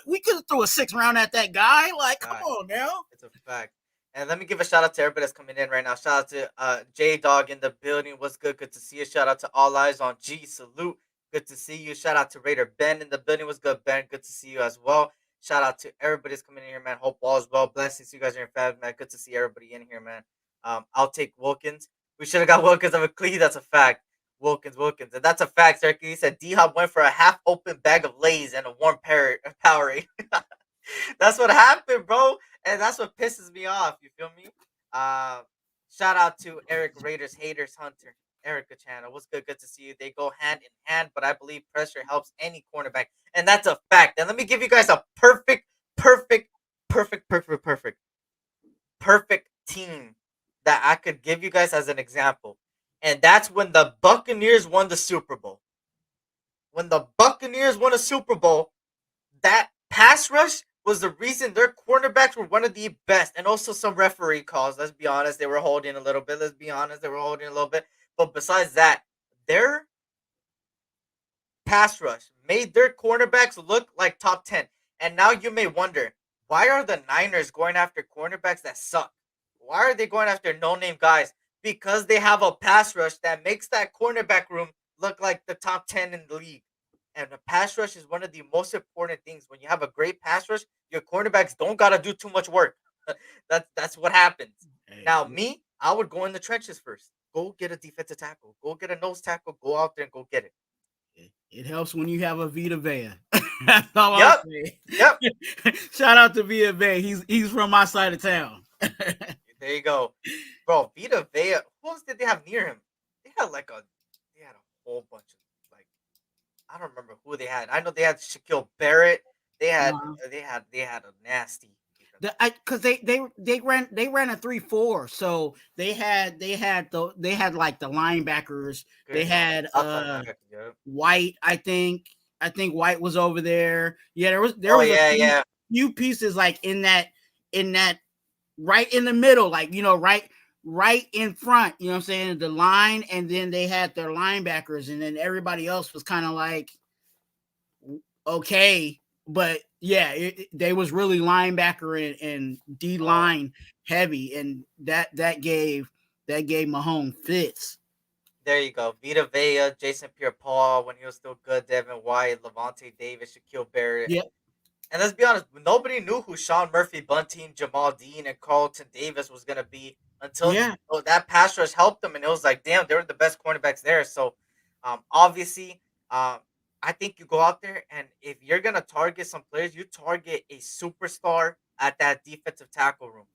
we could throw a sixth round at that guy. Like, come on now. It's a fact. And let me give a shout out to everybody that's coming in right now. Shout out to J Dog in the building. What's good? Good to see you. Shout out to All Eyes on G. Salute. Good to see you. Shout out to Raider Ben in the building. What's good, Ben? Good to see you as well. Shout out to everybody that's coming in here, man. Hope all is well. Blessings to you guys and your family, man. Good to see everybody in here, man. I'll take Wilkins. We should have got Wilkins of a Clee. That's a fact. Wilkins. And that's a fact, sir. He said D Hop went for a half open bag of Lay's and a warm Powerade. That's what happened, bro. And that's what pisses me off. You feel me? Shout out to Eric Raiders Haters Hunter, Erica channel. What's good? Good to see you. They go hand in hand, but I believe pressure helps any cornerback, and that's a fact. And let me give you guys a perfect team that I could give you guys as an example, and that's when the Buccaneers won the Super Bowl. When the Buccaneers won a Super Bowl, that pass rush was the reason their cornerbacks were one of the best, and also some referee calls. Let's be honest, they were holding a little bit. But besides that, their pass rush made their cornerbacks look like top 10. And now you may wonder, why are the Niners going after cornerbacks that suck? Why are they going after no-name guys? Because they have a pass rush that makes that cornerback room look like the top 10 in the league. And the pass rush is one of the most important things. When you have a great pass rush, your cornerbacks don't gotta do too much work. That's what happens. Now, me, I would go in the trenches first. Go get a defensive tackle. Go get a nose tackle. Go out there and go get it. It helps when you have a Vita Vea. That's all Yep. I'm saying. Yep. Shout out to Vita Vea. He's from my side of town. There you go, bro. Vita Vea. Who else did they have near him? They had a whole bunch of like. I don't remember who they had. I know they had Shaquille Barrett. They had a nasty. Because they ran a 3-4, so they had like the linebackers. They had White. I think White was over there. Yeah, there was a few pieces like in that right in the middle, like right in front. You know what I'm saying? The line, and then they had their linebackers, and then everybody else was kind of like okay. But yeah, they was really linebacker and D line heavy, and that gave Mahomes fits. There you go. Vita Vea, Jason Pierre-Paul when he was still good, Devin White, Levante Davis, Shaquille Barrett. Yep. And let's be honest, nobody knew who Sean Murphy Bunting, Jamal Dean, and Carlton Davis was going to be until that pass rush helped them. And it was like, damn, they were the best cornerbacks there. So, obviously, I think you go out there, and if you're going to target some players, you target a superstar at that defensive tackle room.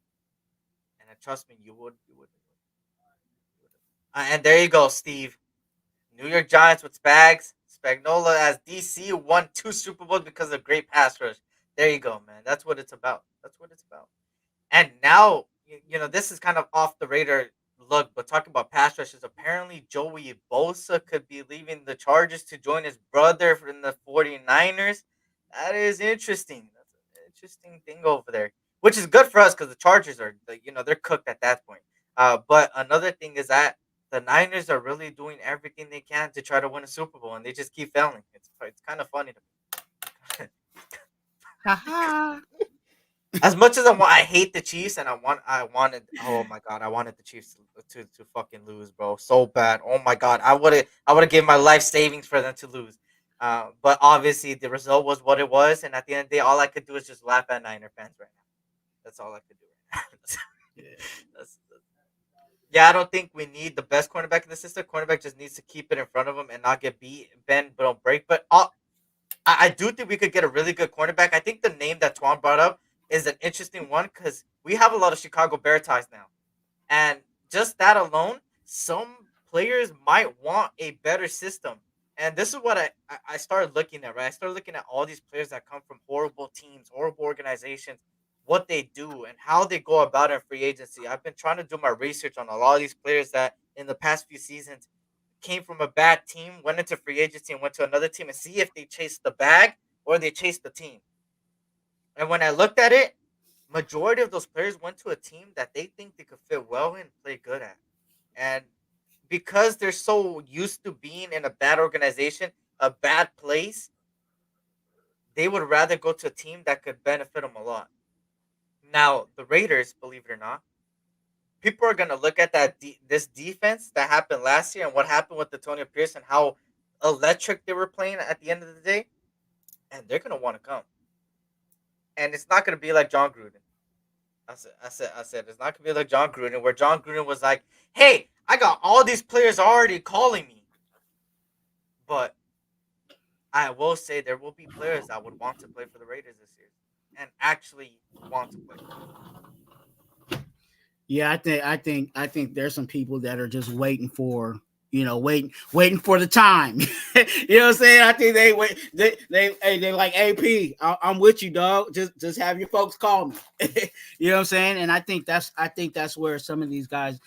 And trust me, you would. And there you go, Steve. New York Giants with Spags. Spagnola as DC won 2 Super Bowls because of great pass rush. There you go, man. That's what it's about. And now, this is kind of off the radar look, but talking about pass rushes, apparently Joey Bosa could be leaving the Chargers to join his brother in the 49ers. That is interesting. That's an interesting thing over there, which is good for us because the Chargers are, they're cooked at that point. But another thing is that the Niners are really doing everything they can to try to win a Super Bowl, and they just keep failing. It's kind of funny to me. As much as I hate the Chiefs, and I wanted the Chiefs to fucking lose, bro, so bad. Oh my god, I would have given my life savings for them to lose. But obviously the result was what it was, and at the end of the day, all I could do is just laugh at Niner fans right now. That's all I could do right now. Yeah, I don't think we need the best cornerback in the system. Cornerback just needs to keep it in front of him and not get beat, bend, but don't break. But I do think we could get a really good cornerback. I think the name that Twan brought up is an interesting one because we have a lot of Chicago Bear ties now. And just that alone, some players might want a better system. And this is what I started looking at, right? I started looking at all these players that come from horrible teams, horrible organizations, what they do, and how they go about in free agency. I've been trying to do my research on a lot of these players that in the past few seasons came from a bad team, went into free agency, and went to another team and see if they chased the bag or they chased the team. And when I looked at it, majority of those players went to a team that they think they could fit well in, play good at. And because they're so used to being in a bad organization, a bad place, they would rather go to a team that could benefit them a lot. Now, the Raiders, believe it or not, people are going to look at this defense that happened last year and what happened with Antonio Pierce and how electric they were playing at the end of the day, and they're going to want to come. And it's not going to be like John Gruden. I said, it's not gonna be like John Gruden, where John Gruden was like, "Hey, I got all these players already calling me." But I will say there will be players that would want to play for the Raiders this year, and actually want to play. Yeah, I think there's some people that are just waiting for, waiting for the time. You know what I'm saying? I think they wait. They like AP. I'm with you, dog. Just have your folks call me. You know what I'm saying? And I think that's where some of these guys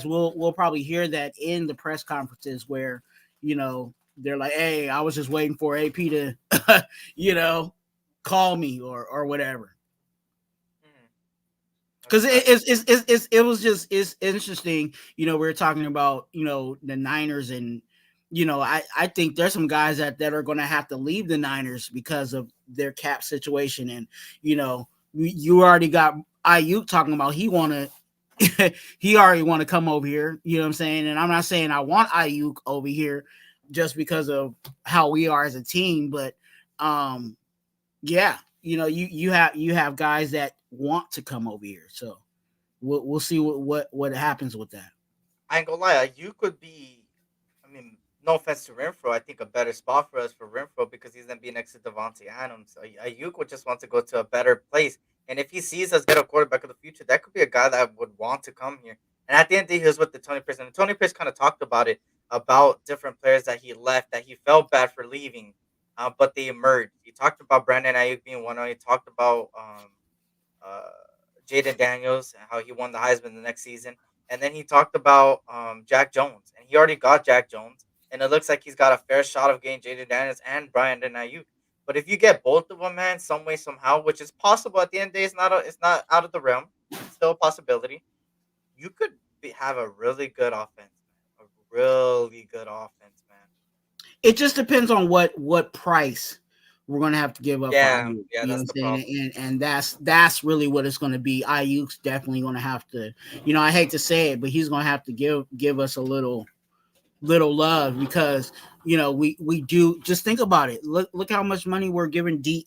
will probably hear that in the press conferences where they're like, hey, I was just waiting for AP to call me or whatever. Mhm. Because That's it's interesting. We were talking about the Niners, and I think there's some guys that are going to have to leave the Niners because of their cap situation, and you already got Ayuk talking about he already want to come over here. You know what I'm saying? And I'm not saying I want Ayuk over here just because of how we are as a team, but yeah, you have guys that want to come over here, so we'll see what happens with that. I ain't gonna lie, you could be. I mean, no offense to Renfro, I think a better spot for us for Renfro because he's gonna be next to Devontae Adams. Ayuk would just want to go to a better place, and if he sees us get a quarterback of the future, that could be a guy that would want to come here. And at the end of the day, he was with the Tony Pierce, and Tony Pierce kind of talked about it about different players that he left that he felt bad for leaving, but they emerged. He talked about Brandon Ayuk being one. He talked about uh, Jaden Daniels and how he won the Heisman the next season. And then he talked about Jack Jones, and he already got Jack Jones, and it looks like he's got a fair shot of getting Jaden Daniels and Brian Ayuk. But if you get both of them, man, some way somehow, which is possible at the end of the day, it's not out of the realm. It's still a possibility. You could have a really good offense, man. A really good offense, man. It just depends on what price we're gonna have to give up for Yeah, Ayuk. yeah, You know what that's I'm the saying? problem. And that's really what it's gonna be. Ayuk's definitely gonna have to. I hate to say it, but he's gonna have to give us a little love because we do. Just think about it. Look how much money we're giving Da.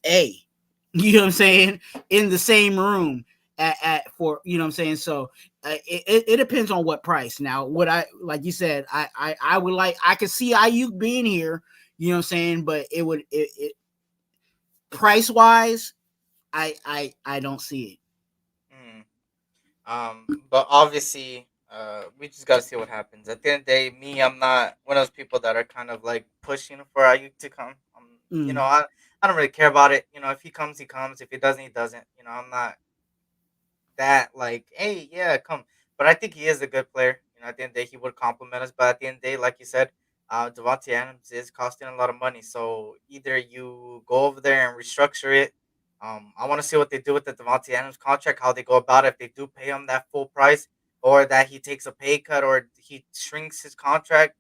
You know what I'm saying? In the same room at for what I'm saying. So it depends on what price. Now, what I like you said, I would like I could see Ayuk being here. You know what I'm saying? But it price wise, I don't see it. Mm. But obviously, we just gotta see what happens. At the end of the day, me, I'm not one of those people that are kind of like pushing for Ayuk to come. You know, Mm, I don't really care about it. If he comes, he comes. If he doesn't, he doesn't. I'm not that like, hey, yeah, come. But I think he is a good player. At the end of the day, he would compliment us. But at the end of the day, like you said, Devontae Adams is costing a lot of money. So either you go over there and restructure it. I want to see what they do with the Devontae Adams contract, how they go about it, if they do pay him that full price, or that he takes a pay cut, or he shrinks his contract.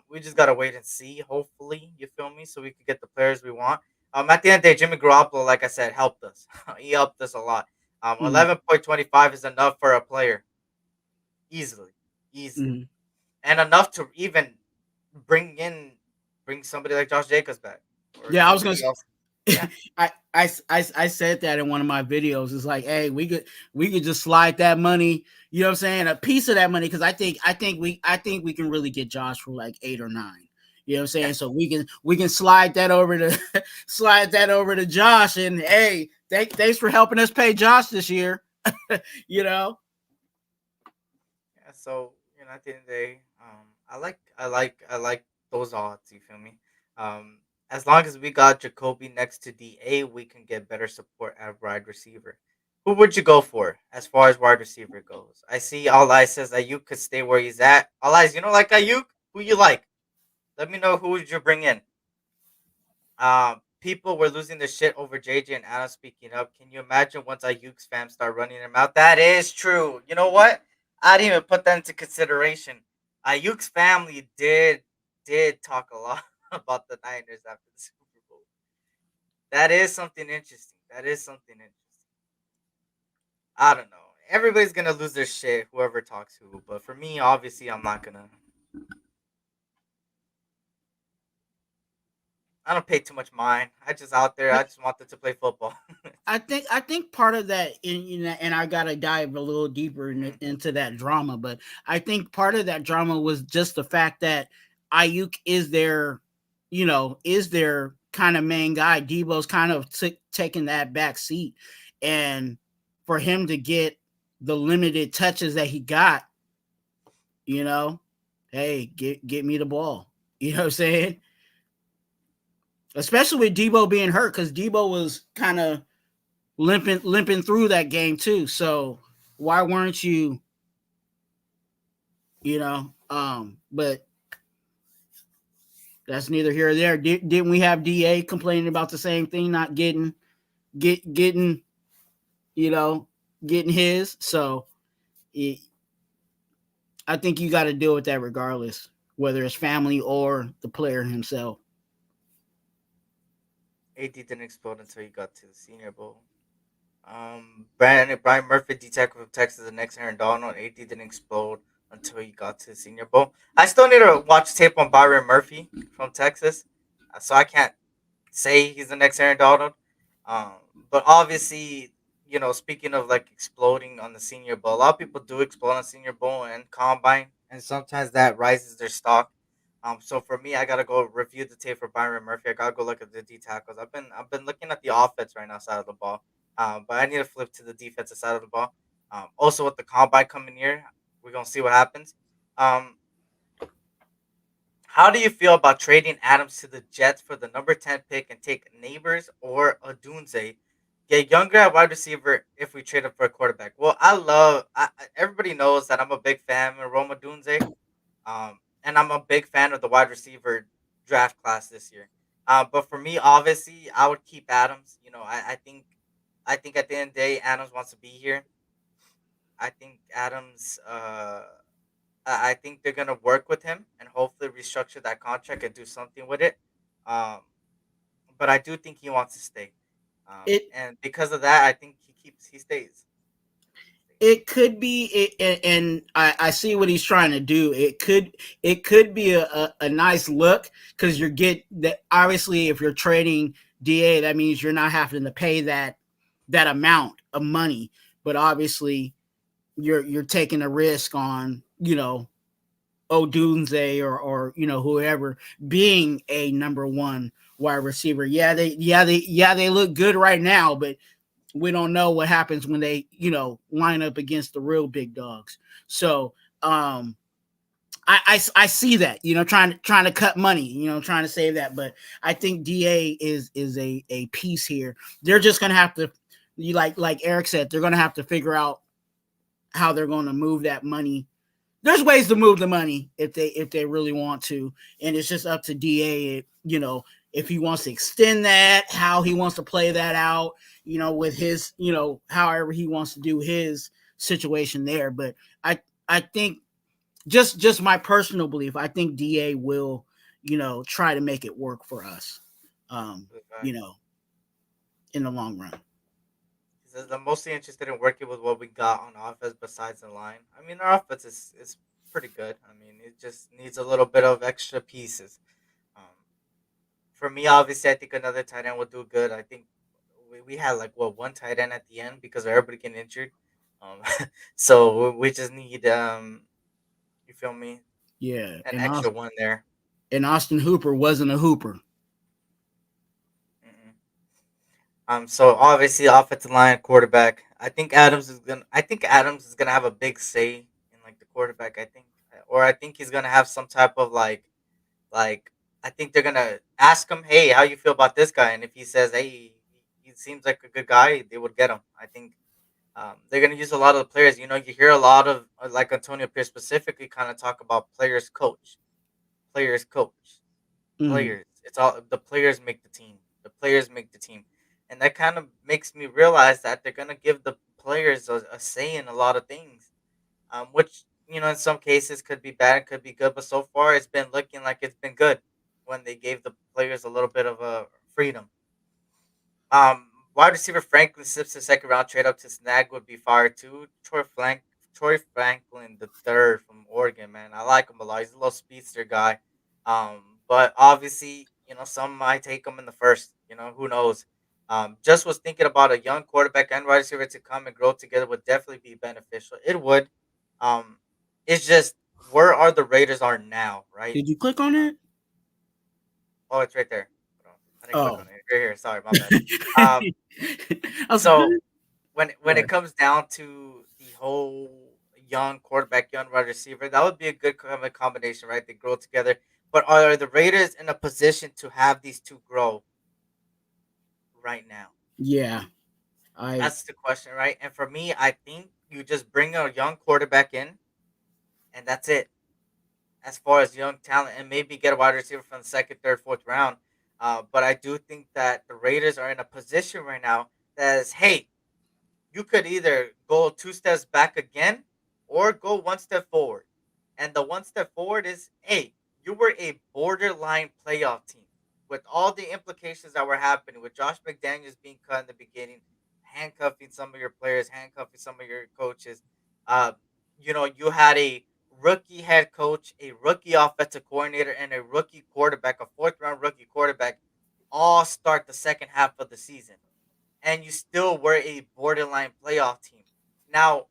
We just gotta wait and see. Hopefully, you feel me, so we can get the players we want. At the end of the day, Jimmy Garoppolo, like I said, helped us. He helped us a lot. mm, 11.25 is enough for a player, easily, easily, mm. and enough to even bring in bring somebody like Josh Jacobs back or Yeah, I was gonna somebody else. Yeah. I said that in one of my videos. It's like, hey, we could just slide that money. You know what I'm saying? A piece of that money because I think we can really get Josh for like 8 or 9. You know what I'm saying? So Yes. we can slide that over to slide that over to Josh and hey, thanks for helping us pay Josh this year. you know, Yeah. So at the end of the day, I like those odds. You feel me? Um, as long as we got Jacoby next to Da, we can get better support at wide receiver. Who would you go for as far as wide receiver goes? I see All Eyes says Ayuk could stay where he's at. All Eyes, like Ayuk? Who you like? Let me know who would you bring in. People were losing their shit over JJ and Adam speaking up. Can you imagine once Ayuk's fam start running him out? That is true. You know what? I didn't even put that into consideration. Ayuk's family did talk a lot about the Niners after the Super Bowl. That is something interesting. That is something interesting. I don't know. Everybody's gonna lose their shit, whoever talks who. But for me, obviously, I'm not gonna. I don't pay too much mind. I just out there. I I just wanted to play football. I think part of that, and I gotta dive a little deeper Mhm. into that drama, but I think part of that drama was just the fact that Ayuk is their kind of main guy. Debo's kind of taking that back seat, and for him to get the limited touches that he got, you know, hey, get me the ball. You know what I'm saying? Especially with Debo being hurt, because Debo was kind of limping through that game too. So why weren't you, but that's neither here or there. Didn't we have Da complaining about the same thing, not getting you know getting his? So it, I think you got to deal with that regardless, whether it's family or the player himself. AD didn't explode until he got to the Senior Bowl. Brian Murphy, detective of Texas, the next Aaron Donald. AD didn't explode until he got to the Senior Bowl. I still need to watch tape on Byron Murphy from Texas, so I can't say he's the next Aaron Donald. Um, but obviously, speaking of like exploding on the Senior Bowl, a lot of people do explode on Senior Bowl and Combine, and sometimes that rises their stock. So for me, I gotta go review the tape for Byron Murphy. I gotta go look at the D tackles. I've been looking at the offense right now side of the ball, but I need to flip to the defensive side of the ball. Also with the Combine coming here, we're gonna see what happens. Um, how do you feel about trading Adams to the Jets for the number 10 pick and take Neighbors or Adunze? Get younger at wide receiver if we trade him for a quarterback. Well, everybody knows that I'm a big fan of Roma Dunze, and I'm a big fan of the wide receiver draft class this year. But for me, obviously, I would keep Adams. I think at the end of the day, Adams wants to be here. I think I think they're gonna work with him and hopefully restructure that contract and do something with it. Um, but I do think he wants to stay. It And because of that, I think he stays. it could be and I see what he's trying to do. It could be a nice look because you're get that obviously if you're trading Da, that means you're not having to pay that amount of money, but obviously you're taking a risk on Odunze or whoever being a number one wide receiver. Yeah, they look good right now, but we don't know what happens when they line up against the real big dogs. So I see that trying to cut money, trying to save that, but I think Da is a piece here. They're just gonna have to, like Eric said, they're gonna have to figure out how they're going to move that money. There's ways to move the money if they really want to, and it's just up to Da. If he wants to extend that, how he wants to play that out. With his, however he wants to do his situation there. But I think just my personal belief, I think Da will, try to make it work for us. Good You guy. know, in the long run. He says I'm mostly interested in working with what we got on offense besides the line. I mean, our offense is pretty good. I mean, it just needs a little bit of extra pieces. Um, For me, obviously, I think another tight end will do good. I think we had like what one tight end at the end because everybody getting injured. Um, so we just need you feel me, Yeah, an extra one there. and Austin Hooper wasn't a hooper. Mm-mm. So obviously, offensive line, quarterback. I think Adams is gonna have a big say in like the quarterback. I think, or I think he's gonna have some type of like. I think they're gonna ask him, "Hey, how you feel about this guy?" And if he says, "Hey, he seems like a good guy," they would get him. I think they're gonna use a lot of the players. You know, you hear a lot of like Antonio Pierce specifically kind of talk about players coach, Mm. players. It's all the players make the team. The players make the team, and that kind of makes me realize that they're gonna give the players a say in a lot of things. Which in some cases could be bad, could be good, but so far it's been looking like it's been good when they gave the players a little bit of a freedom. Wide receiver Franklin Simpson, second round trade up to snag would be fire too. Troy Franklin the third from Oregon, man. I like him a lot. He's a little speedster guy. But obviously, some might take him in the first. Who knows? Just was thinking about a young quarterback and wide receiver to come and grow together would definitely be beneficial. It would. Um, it's just where are the Raiders are now, right? Did you click on Uh, it? oh, it's right there. Hold on. I didn't click Oh. on it. Right here. Sorry, my bad. Um, I was so good. when it comes down to the whole young quarterback, young wide receiver, that would be a good kind of combination, right? They grow together. But are the Raiders in a position to have these two grow right now? Yeah, I That's the question, right? And for me, I think you just bring a young quarterback in, and that's it. As far as young talent, and maybe get a wide receiver from the second, third, fourth round. But I do think that the Raiders are in a position right now that is, hey, you could either go two steps back again or go one step forward. And the one step forward is, hey, you were a borderline playoff team with all the implications that were happening with Josh McDaniels being cut in the beginning, handcuffing some of your players, handcuffing some of your coaches. Uh, you had a rookie head coach, a rookie offensive coordinator, and a rookie quarterback, a fourth round rookie quarterback, all start the second half of the season and you still were a borderline playoff team. Now,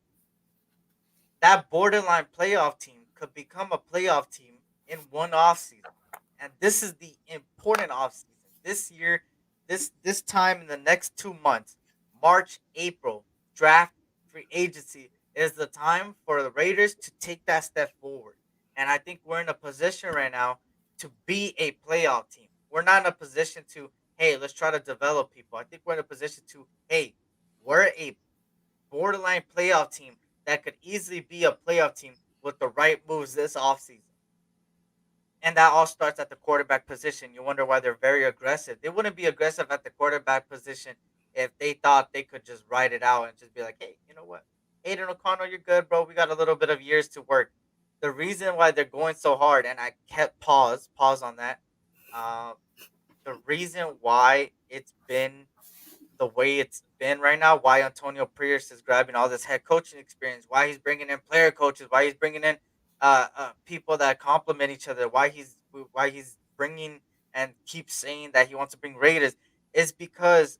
that borderline playoff team could become a playoff team in one offseason. And this is the important offseason. This year, this time in the next 2 months, March, April, draft, free agency is the time for the Raiders to take that step forward. And I think we're in a position right now to be a playoff team. We're not in a position to, hey, let's try to develop people. I think we're in a position to, hey, we're a borderline playoff team that could easily be a playoff team with the right moves this offseason. And that all starts at the quarterback position. You wonder why they're very aggressive. They wouldn't be aggressive at the quarterback position if they thought they could just ride it out and just be like, hey, you know what? Aiden O'Connell, you're good, bro. We got a little bit of years to work. The reason why they're going so hard, and I kept pause on that. Um, the reason why it's been the way it's been right now, why Antonio Pierce is grabbing all this head coaching experience, why he's bringing in player coaches, why he's bringing in people that complement each other, why he's bringing and keeps saying that he wants to bring Raiders, is because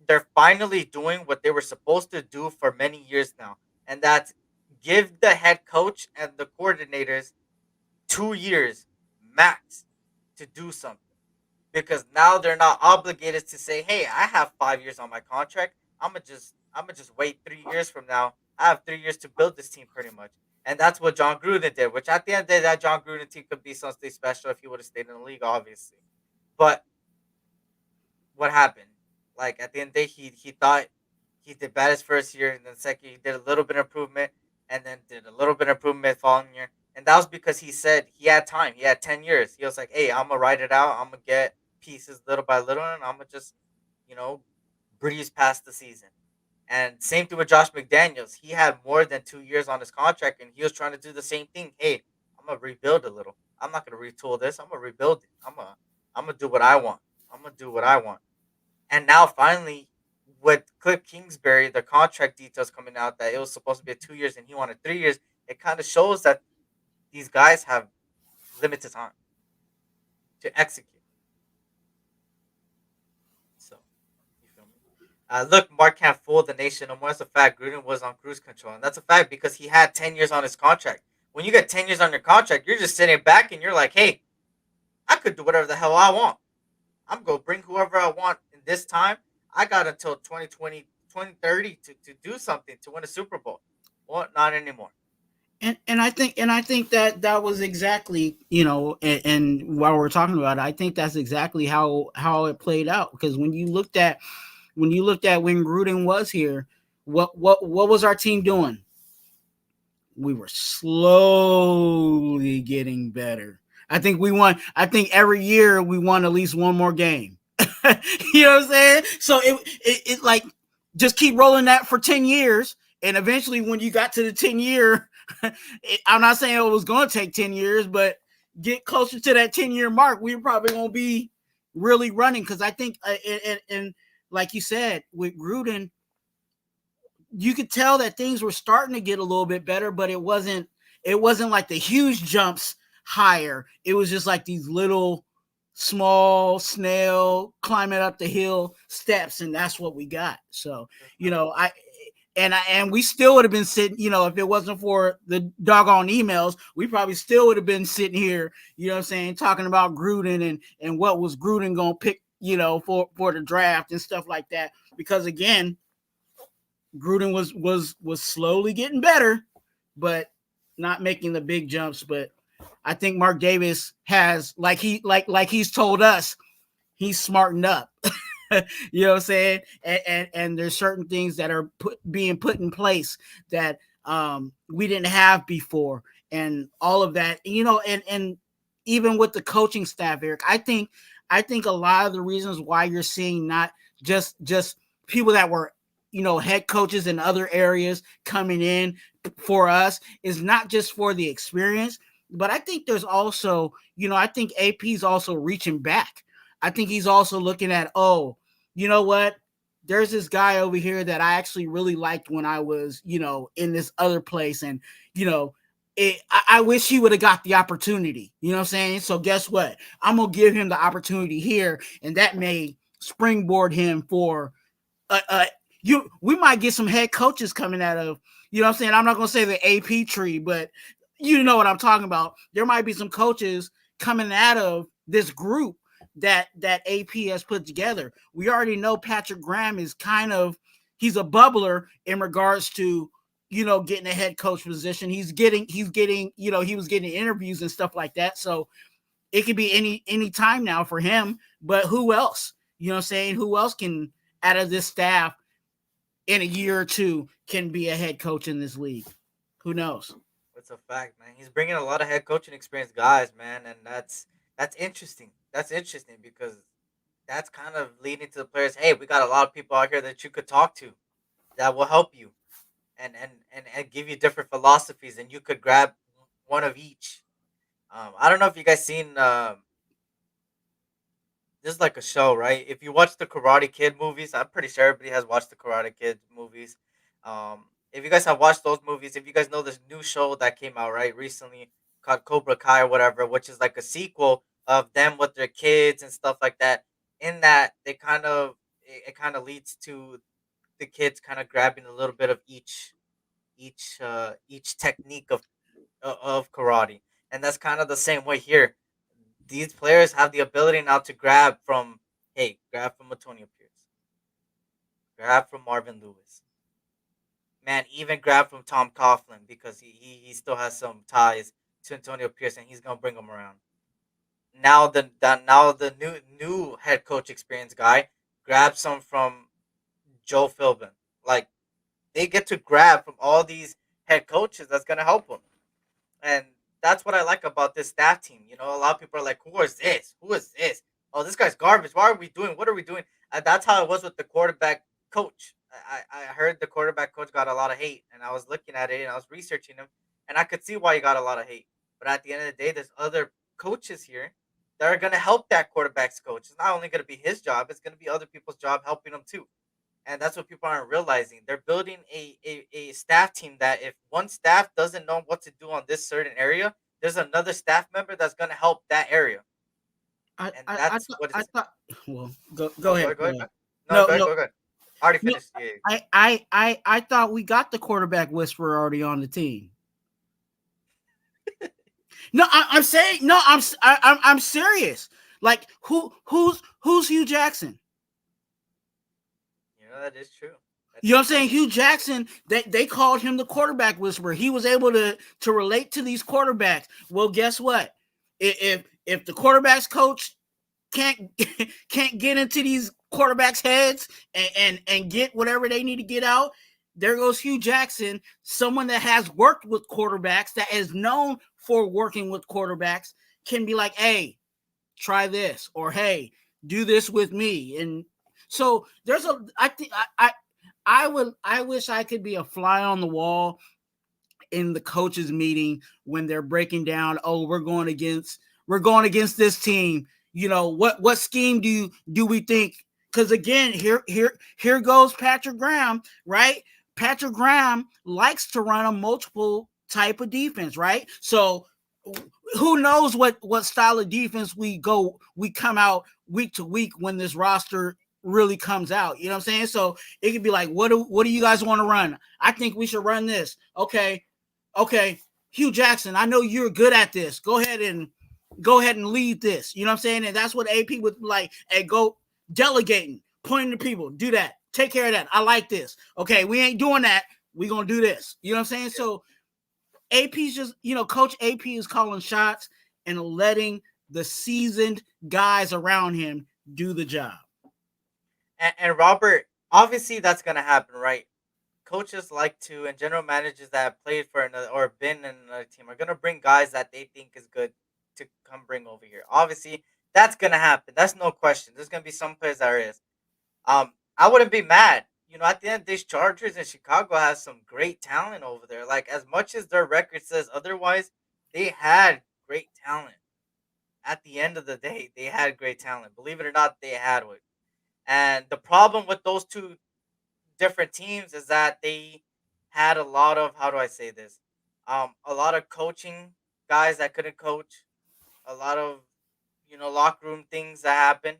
they're finally doing what they were supposed to do for many years now, and that's give the head coach and the coordinators 2 years max to do something because now they're not obligated to say, "Hey, I have 5 years on my contract. I'm gonna just wait 3 years from now. I have 3 years to build this team, pretty much." And that's what John Gruden did. Which at the end of the day, that John Gruden team could be something special if he would have stayed in the league, obviously. But what happened? Like at the end of the day, he thought he did bad his first year, and then second he did a little bit of improvement, and then did a little bit of improvement following year. And that was because he said he had time. He had 10 years. He was like, "Hey, I'm gonna ride it out. I'm gonna get pieces little by little, and I'm gonna just, you know, breeze past the season." And same thing with Josh McDaniels. He had more than 2 years on his contract, and he was trying to do the same thing. Hey, I'm gonna rebuild a little. I'm not gonna retool this. I'm gonna rebuild it. I'm gonna do what I want. I'm gonna do what I want. And now finally, with Cliff Kingsbury, the contract details coming out that it was supposed to be 2 years and he wanted 3 years, it kind of shows that these guys have limited time to execute. Look, Mark can't fool the nation no more. That's a fact. Gruden was on cruise control, and that's a fact because he had 10 years on his contract. When you get 10 years on your contract, you're just sitting back and you're like, hey, I could do whatever the hell I want. I'm going to bring whoever I want in this time. I got until 2020, 2030 to do something to win a Super Bowl. Well, not anymore. And I think that was exactly, and while we're talking about it, I think that's exactly how it played out, because when Gruden was here, what was our team doing? We were slowly getting better. I think every year we won at least one more game. You know what I'm saying? So it like, just keep rolling that for 10 years. And eventually when you got to the 10-year, I'm not saying it was going to take 10 years, but get closer to that 10-year mark, we're probably going to be really running. Because I think, and like you said, with Gruden, you could tell that things were starting to get a little bit better, but it wasn't like the huge jumps higher. It was just like these little small snail climbing up the hill steps, and that's what we got. So, and we still would have been sitting, if it wasn't for the doggone emails, we probably still would have been sitting here, what I'm saying, talking about Gruden and what was Gruden going to pick, for the draft and stuff like that. Because again, Gruden was slowly getting better, but not making the big jumps. But I think Mark Davis has, like he's told us, he's smartened up. You know what I'm saying? And there's certain things that are being put in place that we didn't have before, and all of that. And even with the coaching staff, Eric, I think a lot of the reasons why you're seeing not just people that were, head coaches in other areas coming in for us is not just for the experience, but I think there's also, I think AP's also reaching back. I think he's also looking at, oh, you know what? There's this guy over here that I actually really liked when I was, in this other place. And, I wish he would have got the opportunity. You know what I'm saying? So guess what? I'm going to give him the opportunity here. And that may springboard him for we might get some head coaches coming out of, what I'm saying? I'm not going to say the AP tree, but you know what I'm talking about. There might be some coaches coming out of this group that AP has put together. We already know Patrick Graham is he's a bubbler in regards to, getting a head coach position. He's getting, he was getting interviews and stuff like that. So it could be any time now for him. But who else? You know what I'm saying? Who else can, out of this staff, in a year or two, can be a head coach in this league? Who knows? It's a fact, man. He's bringing a lot of head coaching experience guys, man, and that's interesting. That's interesting because that's kind of leading to the players. Hey, we got a lot of people out here that you could talk to that will help you and give you different philosophies, and you could grab one of each. I don't know if you guys seen this is like a show, right? If you watch the Karate Kid movies, I'm pretty sure everybody has watched the Karate Kid movies. If you guys have watched those movies, if you guys know this new show that came out right recently called Cobra Kai or whatever, which is like a sequel of them with their kids and stuff like that. In that, they it kind of leads to the kids kind of grabbing a little bit of each technique of karate, and that's kind of the same way here. These players have the ability now to grab from Antonio Pierce, grab from Marvin Lewis, man, even grab from Tom Coughlin because he still has some ties to Antonio Pierce and he's gonna bring him around. Now the new head coach experience guy grabs some from Joe Philbin. Like they get to grab from all these head coaches that's gonna help them. And that's what I like about this staff team. A lot of people are like, "Who is this? Who is this? Oh, this guy's garbage. Why are we doing? What are we doing?" And that's how it was with the quarterback coach. I heard the quarterback coach got a lot of hate, and I was looking at it and I was researching him, and I could see why he got a lot of hate. But at the end of the day, there's other coaches here that are gonna help that quarterback's coach. It's not only gonna be his job; it's gonna be other people's job helping him too. And that's what people aren't realizing. They're building a staff team that if one staff doesn't know what to do on this certain area, there's another staff member that's going to help that area. I And I, I, that's thought, what I it's. thought. Well, go Oh, ahead. go Go ahead, ahead. man. No, No, go ahead, no. go ahead. Already No, finished. Yeah. I thought we got the quarterback whisperer already on the team. No, I'm saying no. I'm serious. Like who's Hugh Jackson? That is true. That You know is what I'm true. saying? Hugh Jackson, they called him the quarterback whisperer. He was able to relate to these quarterbacks. Well, guess what? If the quarterbacks coach can't can't get into these quarterbacks' heads and get whatever they need to get out, there goes Hugh Jackson, someone that has worked with quarterbacks, that is known for working with quarterbacks, can be like, hey, try this, or hey, do this with me. And so there's a I think I wish I could be a fly on the wall in the coaches meeting when they're breaking down, oh, we're going against this team. What scheme do we think? Because again, here goes Patrick Graham, right? Patrick Graham likes to run a multiple type of defense, right? So who knows what style of defense we come out week to week when this roster really comes out. You know what I'm saying? So it could be like, what do you guys want to run? I think we should run this. Okay, Hugh Jackson, I know you're good at this. Go ahead and lead this. You know what I'm saying? And that's what AP would like. Hey, go delegating, pointing to people. Do that. Take care of that. I like this. Okay, we ain't doing that. We gonna do this. You know what I'm saying? So AP's just, Coach AP is calling shots and letting the seasoned guys around him do the job. And Robert, obviously that's gonna happen, right? Coaches like to, and general managers that have played for another or been in another team are gonna bring guys that they think is good to come bring over here. Obviously, that's gonna happen. That's no question. There's gonna be some players that is. I wouldn't be mad. At the end, these Chargers in Chicago has some great talent over there. Like as much as their record says otherwise, they had great talent. At the end of the day, they had great talent. Believe it or not, they had it. And the problem with those two different teams is that they had a lot of, how do I say this? A lot of coaching guys that couldn't coach, a lot of locker room things that happened.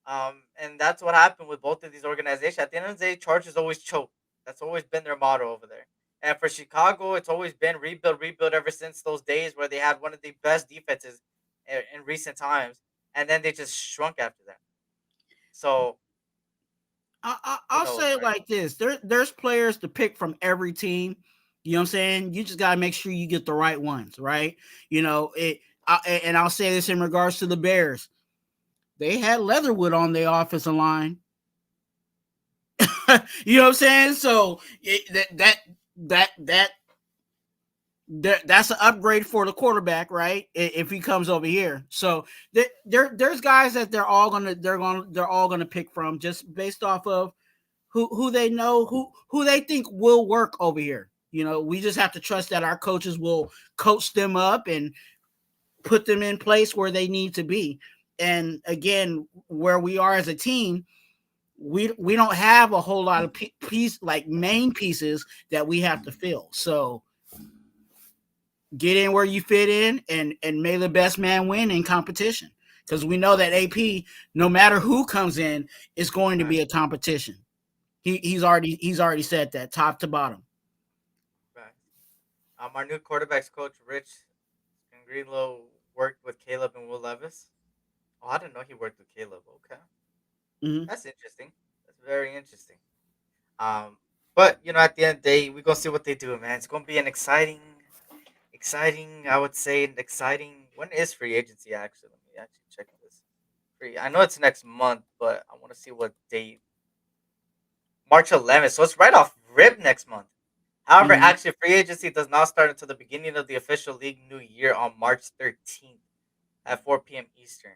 And that's what happened with both of these organizations. At the end of the day, Chargers always choke. That's always been their motto over there. And for Chicago, it's always been rebuild, rebuild ever since those days where they had one of the best defenses in recent times, and then they just shrunk after that. So who I'll knows, say it right? like this: there's players to pick from every team. You know what I'm saying? You just gotta make sure you get the right ones, right? And I'll say this in regards to the Bears. They had Leatherwood on their offensive line. You know what I'm saying? So that's an upgrade for the quarterback, right? If he comes over here. So there's guys that they're all gonna pick from just based off of who they know, who they think will work over here. We just have to trust that our coaches will coach them up and put them in place where they need to be. And again, where we are as a team, we don't have a whole lot of main pieces that we have to fill. So get in where you fit in, and may the best man win in competition, because we know that AP, no matter who comes in, is going to Right, be a competition. He's already said that top to bottom. right. Our new quarterbacks coach, Rich and Greenlow, worked with Caleb and Will Levis. Oh, I didn't know he worked with Caleb. Okay, Mm-hmm. that's interesting. That's very interesting. Um, but at the end of the day, we're gonna see what they do, man. It's gonna be an exciting. I would say an exciting. When is free agency actually? Let me actually check this. Free. I know it's next month, but I want to see what date. March 11th. So it's right off rib next month. However, Mm-hmm. actually, free agency does not start until the beginning of the official league new year on March 13th at 4 p.m. Eastern.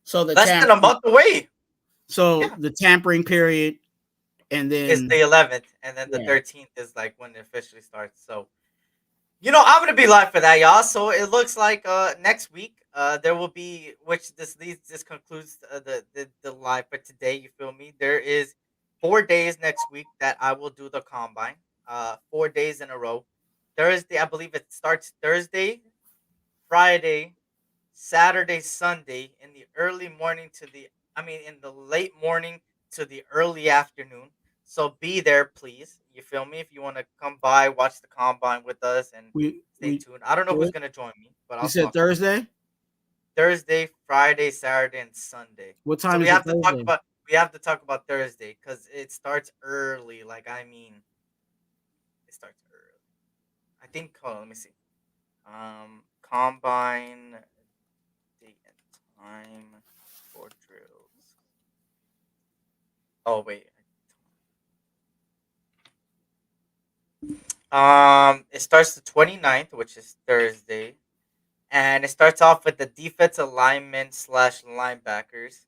So Less than a month away. Yeah, the tampering period, and it's then the 11th, and then the yeah. 13th is like when it officially starts. So I'm gonna be live for that, y'all. So it looks like next week there will be, which this concludes the live for today. You feel me? There is 4 days next week that I will do the combine. 4 days in a row. Thursday, I believe it starts Thursday, Friday, Saturday, Sunday in the early morning to the I mean in the late morning to the early afternoon. So be there, please. You feel me? If you want to come by, watch the combine with us, and stay We tuned. I don't know who's gonna join me, but you I'll said talk to you. Thursday? Thursday, Friday, Saturday, and Sunday. What So time is it Thursday? we have to talk about Thursday because it starts early. Like I mean, it starts early. I think. Hold on, let me see. Combine date and time for drills. Oh wait. It starts the 29th, which is Thursday, and it starts off with the defensive linemen slash linebackers,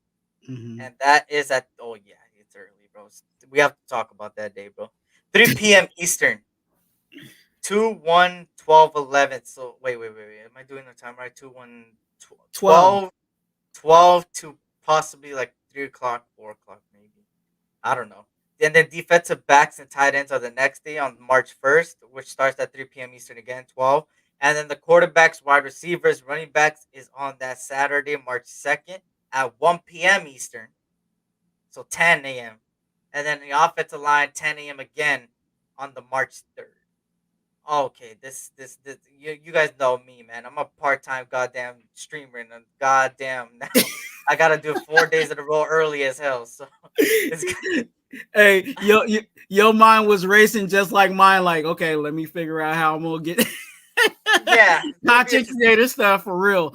Mm-hmm. and that is at oh yeah, it's early, bro. We have to talk about that day, bro. 3 p.m. Eastern. 2 1 12 11. So wait. Am I doing the time right? 2 1 12. 12 to possibly like 3 o'clock, 4 o'clock, maybe. I don't know. And then defensive backs and tight ends are the next day on March 1st, which starts at 3 p.m. Eastern again, 12. And then the quarterbacks, wide receivers, running backs is on that Saturday, March 2nd at 1 p.m. Eastern. So 10 a.m. And then the offensive line, 10 a.m. again on the March 3rd. Okay, this you guys know me, man. I'm a part-time goddamn streamer, and goddamn now I gotta do 4 days in a row early as hell. So it's Hey, your mind was racing just like mine. Like, okay, let me figure out how I'm gonna get yeah, it's gonna be content interesting. creator stuff for real.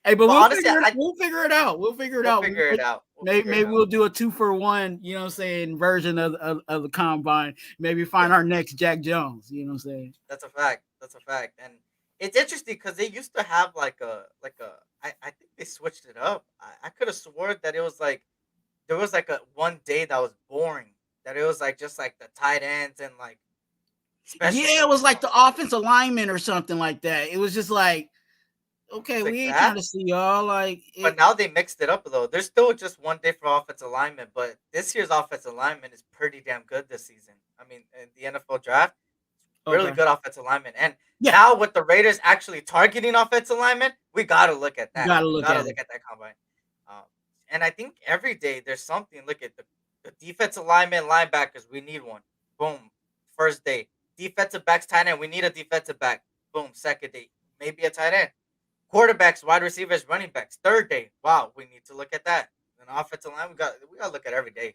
Hey, but But honestly, we'll figure it out. We'll figure it we'll out. figure it out. We'll figure Maybe it out. we'll do a 2-for-1, you know what I'm saying, version of the combine. Maybe find our next Jack Jones, you know what I'm saying? That's a fact. That's a fact. And it's interesting because they used to have I think they switched it up. I could have sworn that it was like there was like a one day that was boring. That it was like just like the tight ends and like special Yeah, it teams was or like the something offensive lineman or something like that. It was just like, okay, like we ain't trying that. to see y'all. Like But it, now they mixed it up though. There's still just one day for offensive alignment, but this year's offensive alignment is pretty damn good this season. I mean, in the NFL draft, really okay. good offensive lineman. And Yeah, now with the Raiders actually targeting offensive linemen, we gotta look at you that. gotta We look gotta at look it. at that combine. Um, and I think every day there's something. Look at the defensive lineman, linebackers. We need one. Boom. First day. Defensive backs, tight end. We need a defensive back. Boom. Second day. Maybe a tight end. Quarterbacks, wide receivers, running backs. Third day. Wow, we need to look at that. And offensive line, we gotta look at every day.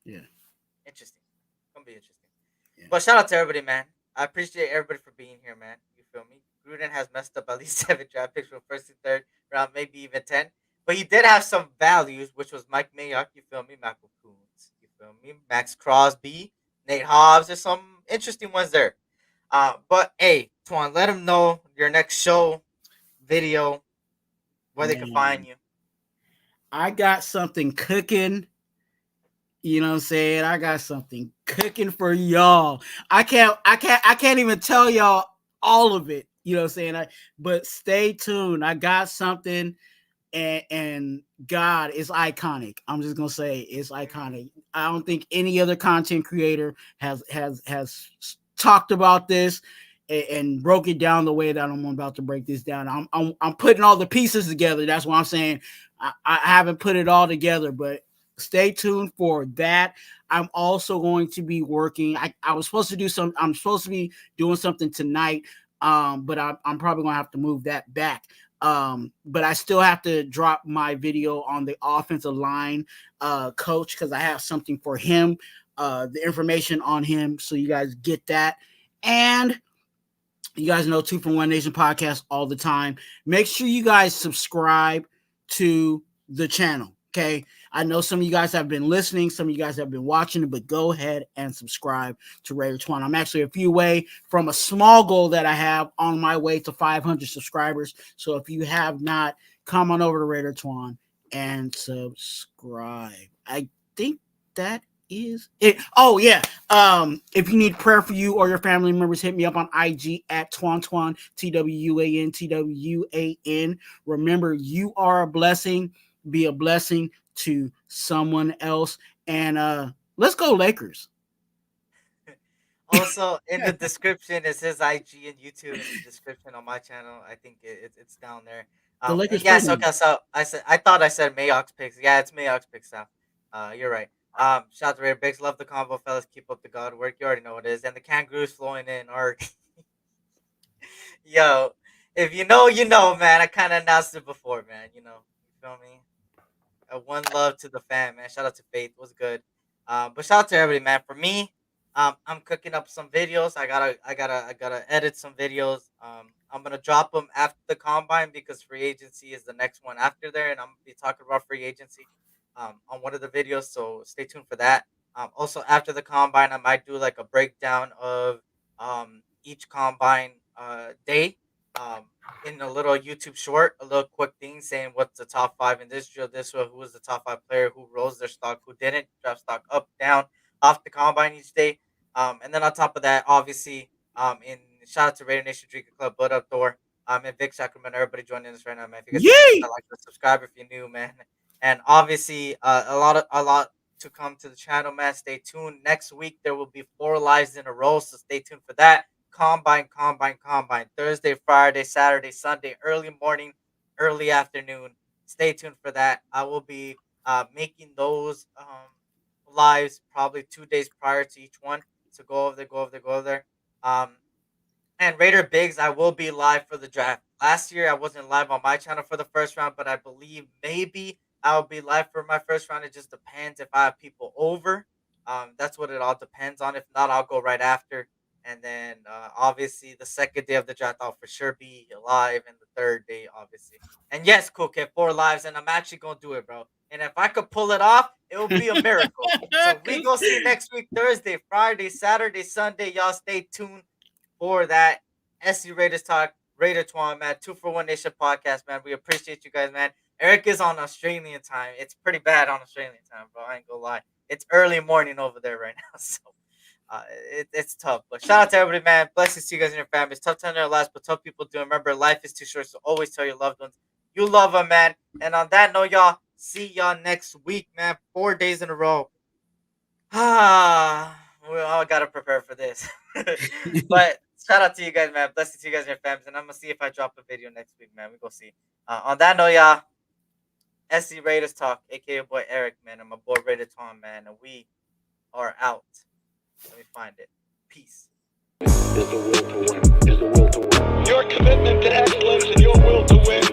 Yeah. Interesting. It's gonna be interesting. Yeah. But shout out to everybody, man. I appreciate everybody for being here, man. You feel me? Gruden has messed up at least 7 draft picks from first and third round, maybe even 10. But he did have some values, which was Mike Mayock, you feel me? Michael Coons, you feel me? Max Crosby, Nate Hobbs. There's some interesting ones there. But hey, Twan, let them know your next show, video, where they can find Man, you. I got something cooking. You know what I'm saying? I got something cooking for y'all. I can't even tell y'all all of it. You know what I'm saying? But stay tuned. I got something, and God is iconic. I'm just gonna say it's iconic. I don't think any other content creator has talked about this and broke it down the way that I'm about to break this down. I'm putting all the pieces together. That's why I'm saying I haven't put it all together, but stay tuned for that. I'm also going to be working. I was supposed to do some. I'm supposed to be doing something tonight, but I'm probably gonna have to move that back. But I still have to drop my video on the offensive line coach because I have something for him, the information on him, so you guys get that. And you guys know 2 for 1 Nation podcast all the time. Make sure you guys subscribe to the channel. Okay. I know some of you guys have been listening, some of you guys have been watching, but go ahead and subscribe to Raider Twuan. I'm actually a few away from a small goal that I have on my way to 500 subscribers. So if you have not, come on over to Raider Twuan and subscribe. I think that is it. Oh yeah. If you need prayer for you or your family members, hit me up on IG at Twuan, TWUAN. Remember, you are a blessing. Be a blessing to someone else. And let's go Lakers. Also, in the description, it says IG and YouTube in the description on my channel. I think it's down there. The And Lakers yes, pregame. okay. So I thought I said Mayock's picks. Yeah, it's Mayock's picks now. You're right. Shout out to Raider Bigs. Love the combo, fellas. Keep up the god work. You already know what it is. And the kangaroos flowing in are yo. If you know, you know, man. I kind of announced it before, man. You feel me? One love to the fam, man. Shout out to Faith. Was good. But shout out to everybody, man. For me, I'm cooking up some videos. I gotta edit some videos. I'm gonna drop them after the combine because free agency is the next one after there, and I'm gonna be talking about free agency, on one of the videos. So stay tuned for that. Also after the combine, I might do like a breakdown of each combine day. Um, in a little YouTube short, a little quick thing saying what's the top five in this drill, this one, who was the top five player, who rose their stock, who didn't, draft stock up, down, off the combine each day. And then on top of that, obviously, in shout out to Raider Nation Drinker Club, Blood Up Door, and Vic Sacramento, everybody joining us right now, man. If you guys can hit that Yay! like or subscribe if you're new, man. And obviously, a lot to come to the channel, man. Stay tuned. Next week there will be 4 lives in a row, so stay tuned for that. Combine. Thursday, Friday, Saturday, Sunday, early morning, early afternoon. Stay tuned for that. I will be making those lives probably 2 days prior to each one. So go over there. Um, and Raider Bigs, I will be live for the draft. Last year, I wasn't live on my channel for the first round, but I believe maybe I'll be live for my first round. It just depends if I have people over. That's what it all depends on. If not, I'll go right after. And then obviously the second day of the draft, I'll for sure be live, and the third day, obviously. And yes, Cool Kid, 4 lives, and I'm actually gonna do it, bro. And if I could pull it off, it will be a miracle. So we go see next week, Thursday, Friday, Saturday, Sunday. Y'all stay tuned for that. SC Raiders Talk, Raider Twuan, man. 2 for 1 Nation podcast, man. We appreciate you guys, man. Eric is on Australian time. It's pretty bad on Australian time, bro. I ain't gonna lie. It's early morning over there right now, so it's tough. But shout out to everybody, man. Blessings to you guys and your families. Tough time in their lives, but tough people do. Remember, life is too short, so always tell your loved ones you love them, man. And on that note, y'all, see y'all next week, man. 4 days in a row. We all gotta prepare for this. But shout out to you guys, man. Blessings to you guys and your families. And I'm gonna see if I drop a video next week, man. We go see. On that note, y'all, SC Raiders Talk, aka boy Eric, man. I'm a boy Raider Twuan, man, and we are out. Let me find it. Peace. Is the will to win. Is the will to win. Your commitment to excellence and your will to win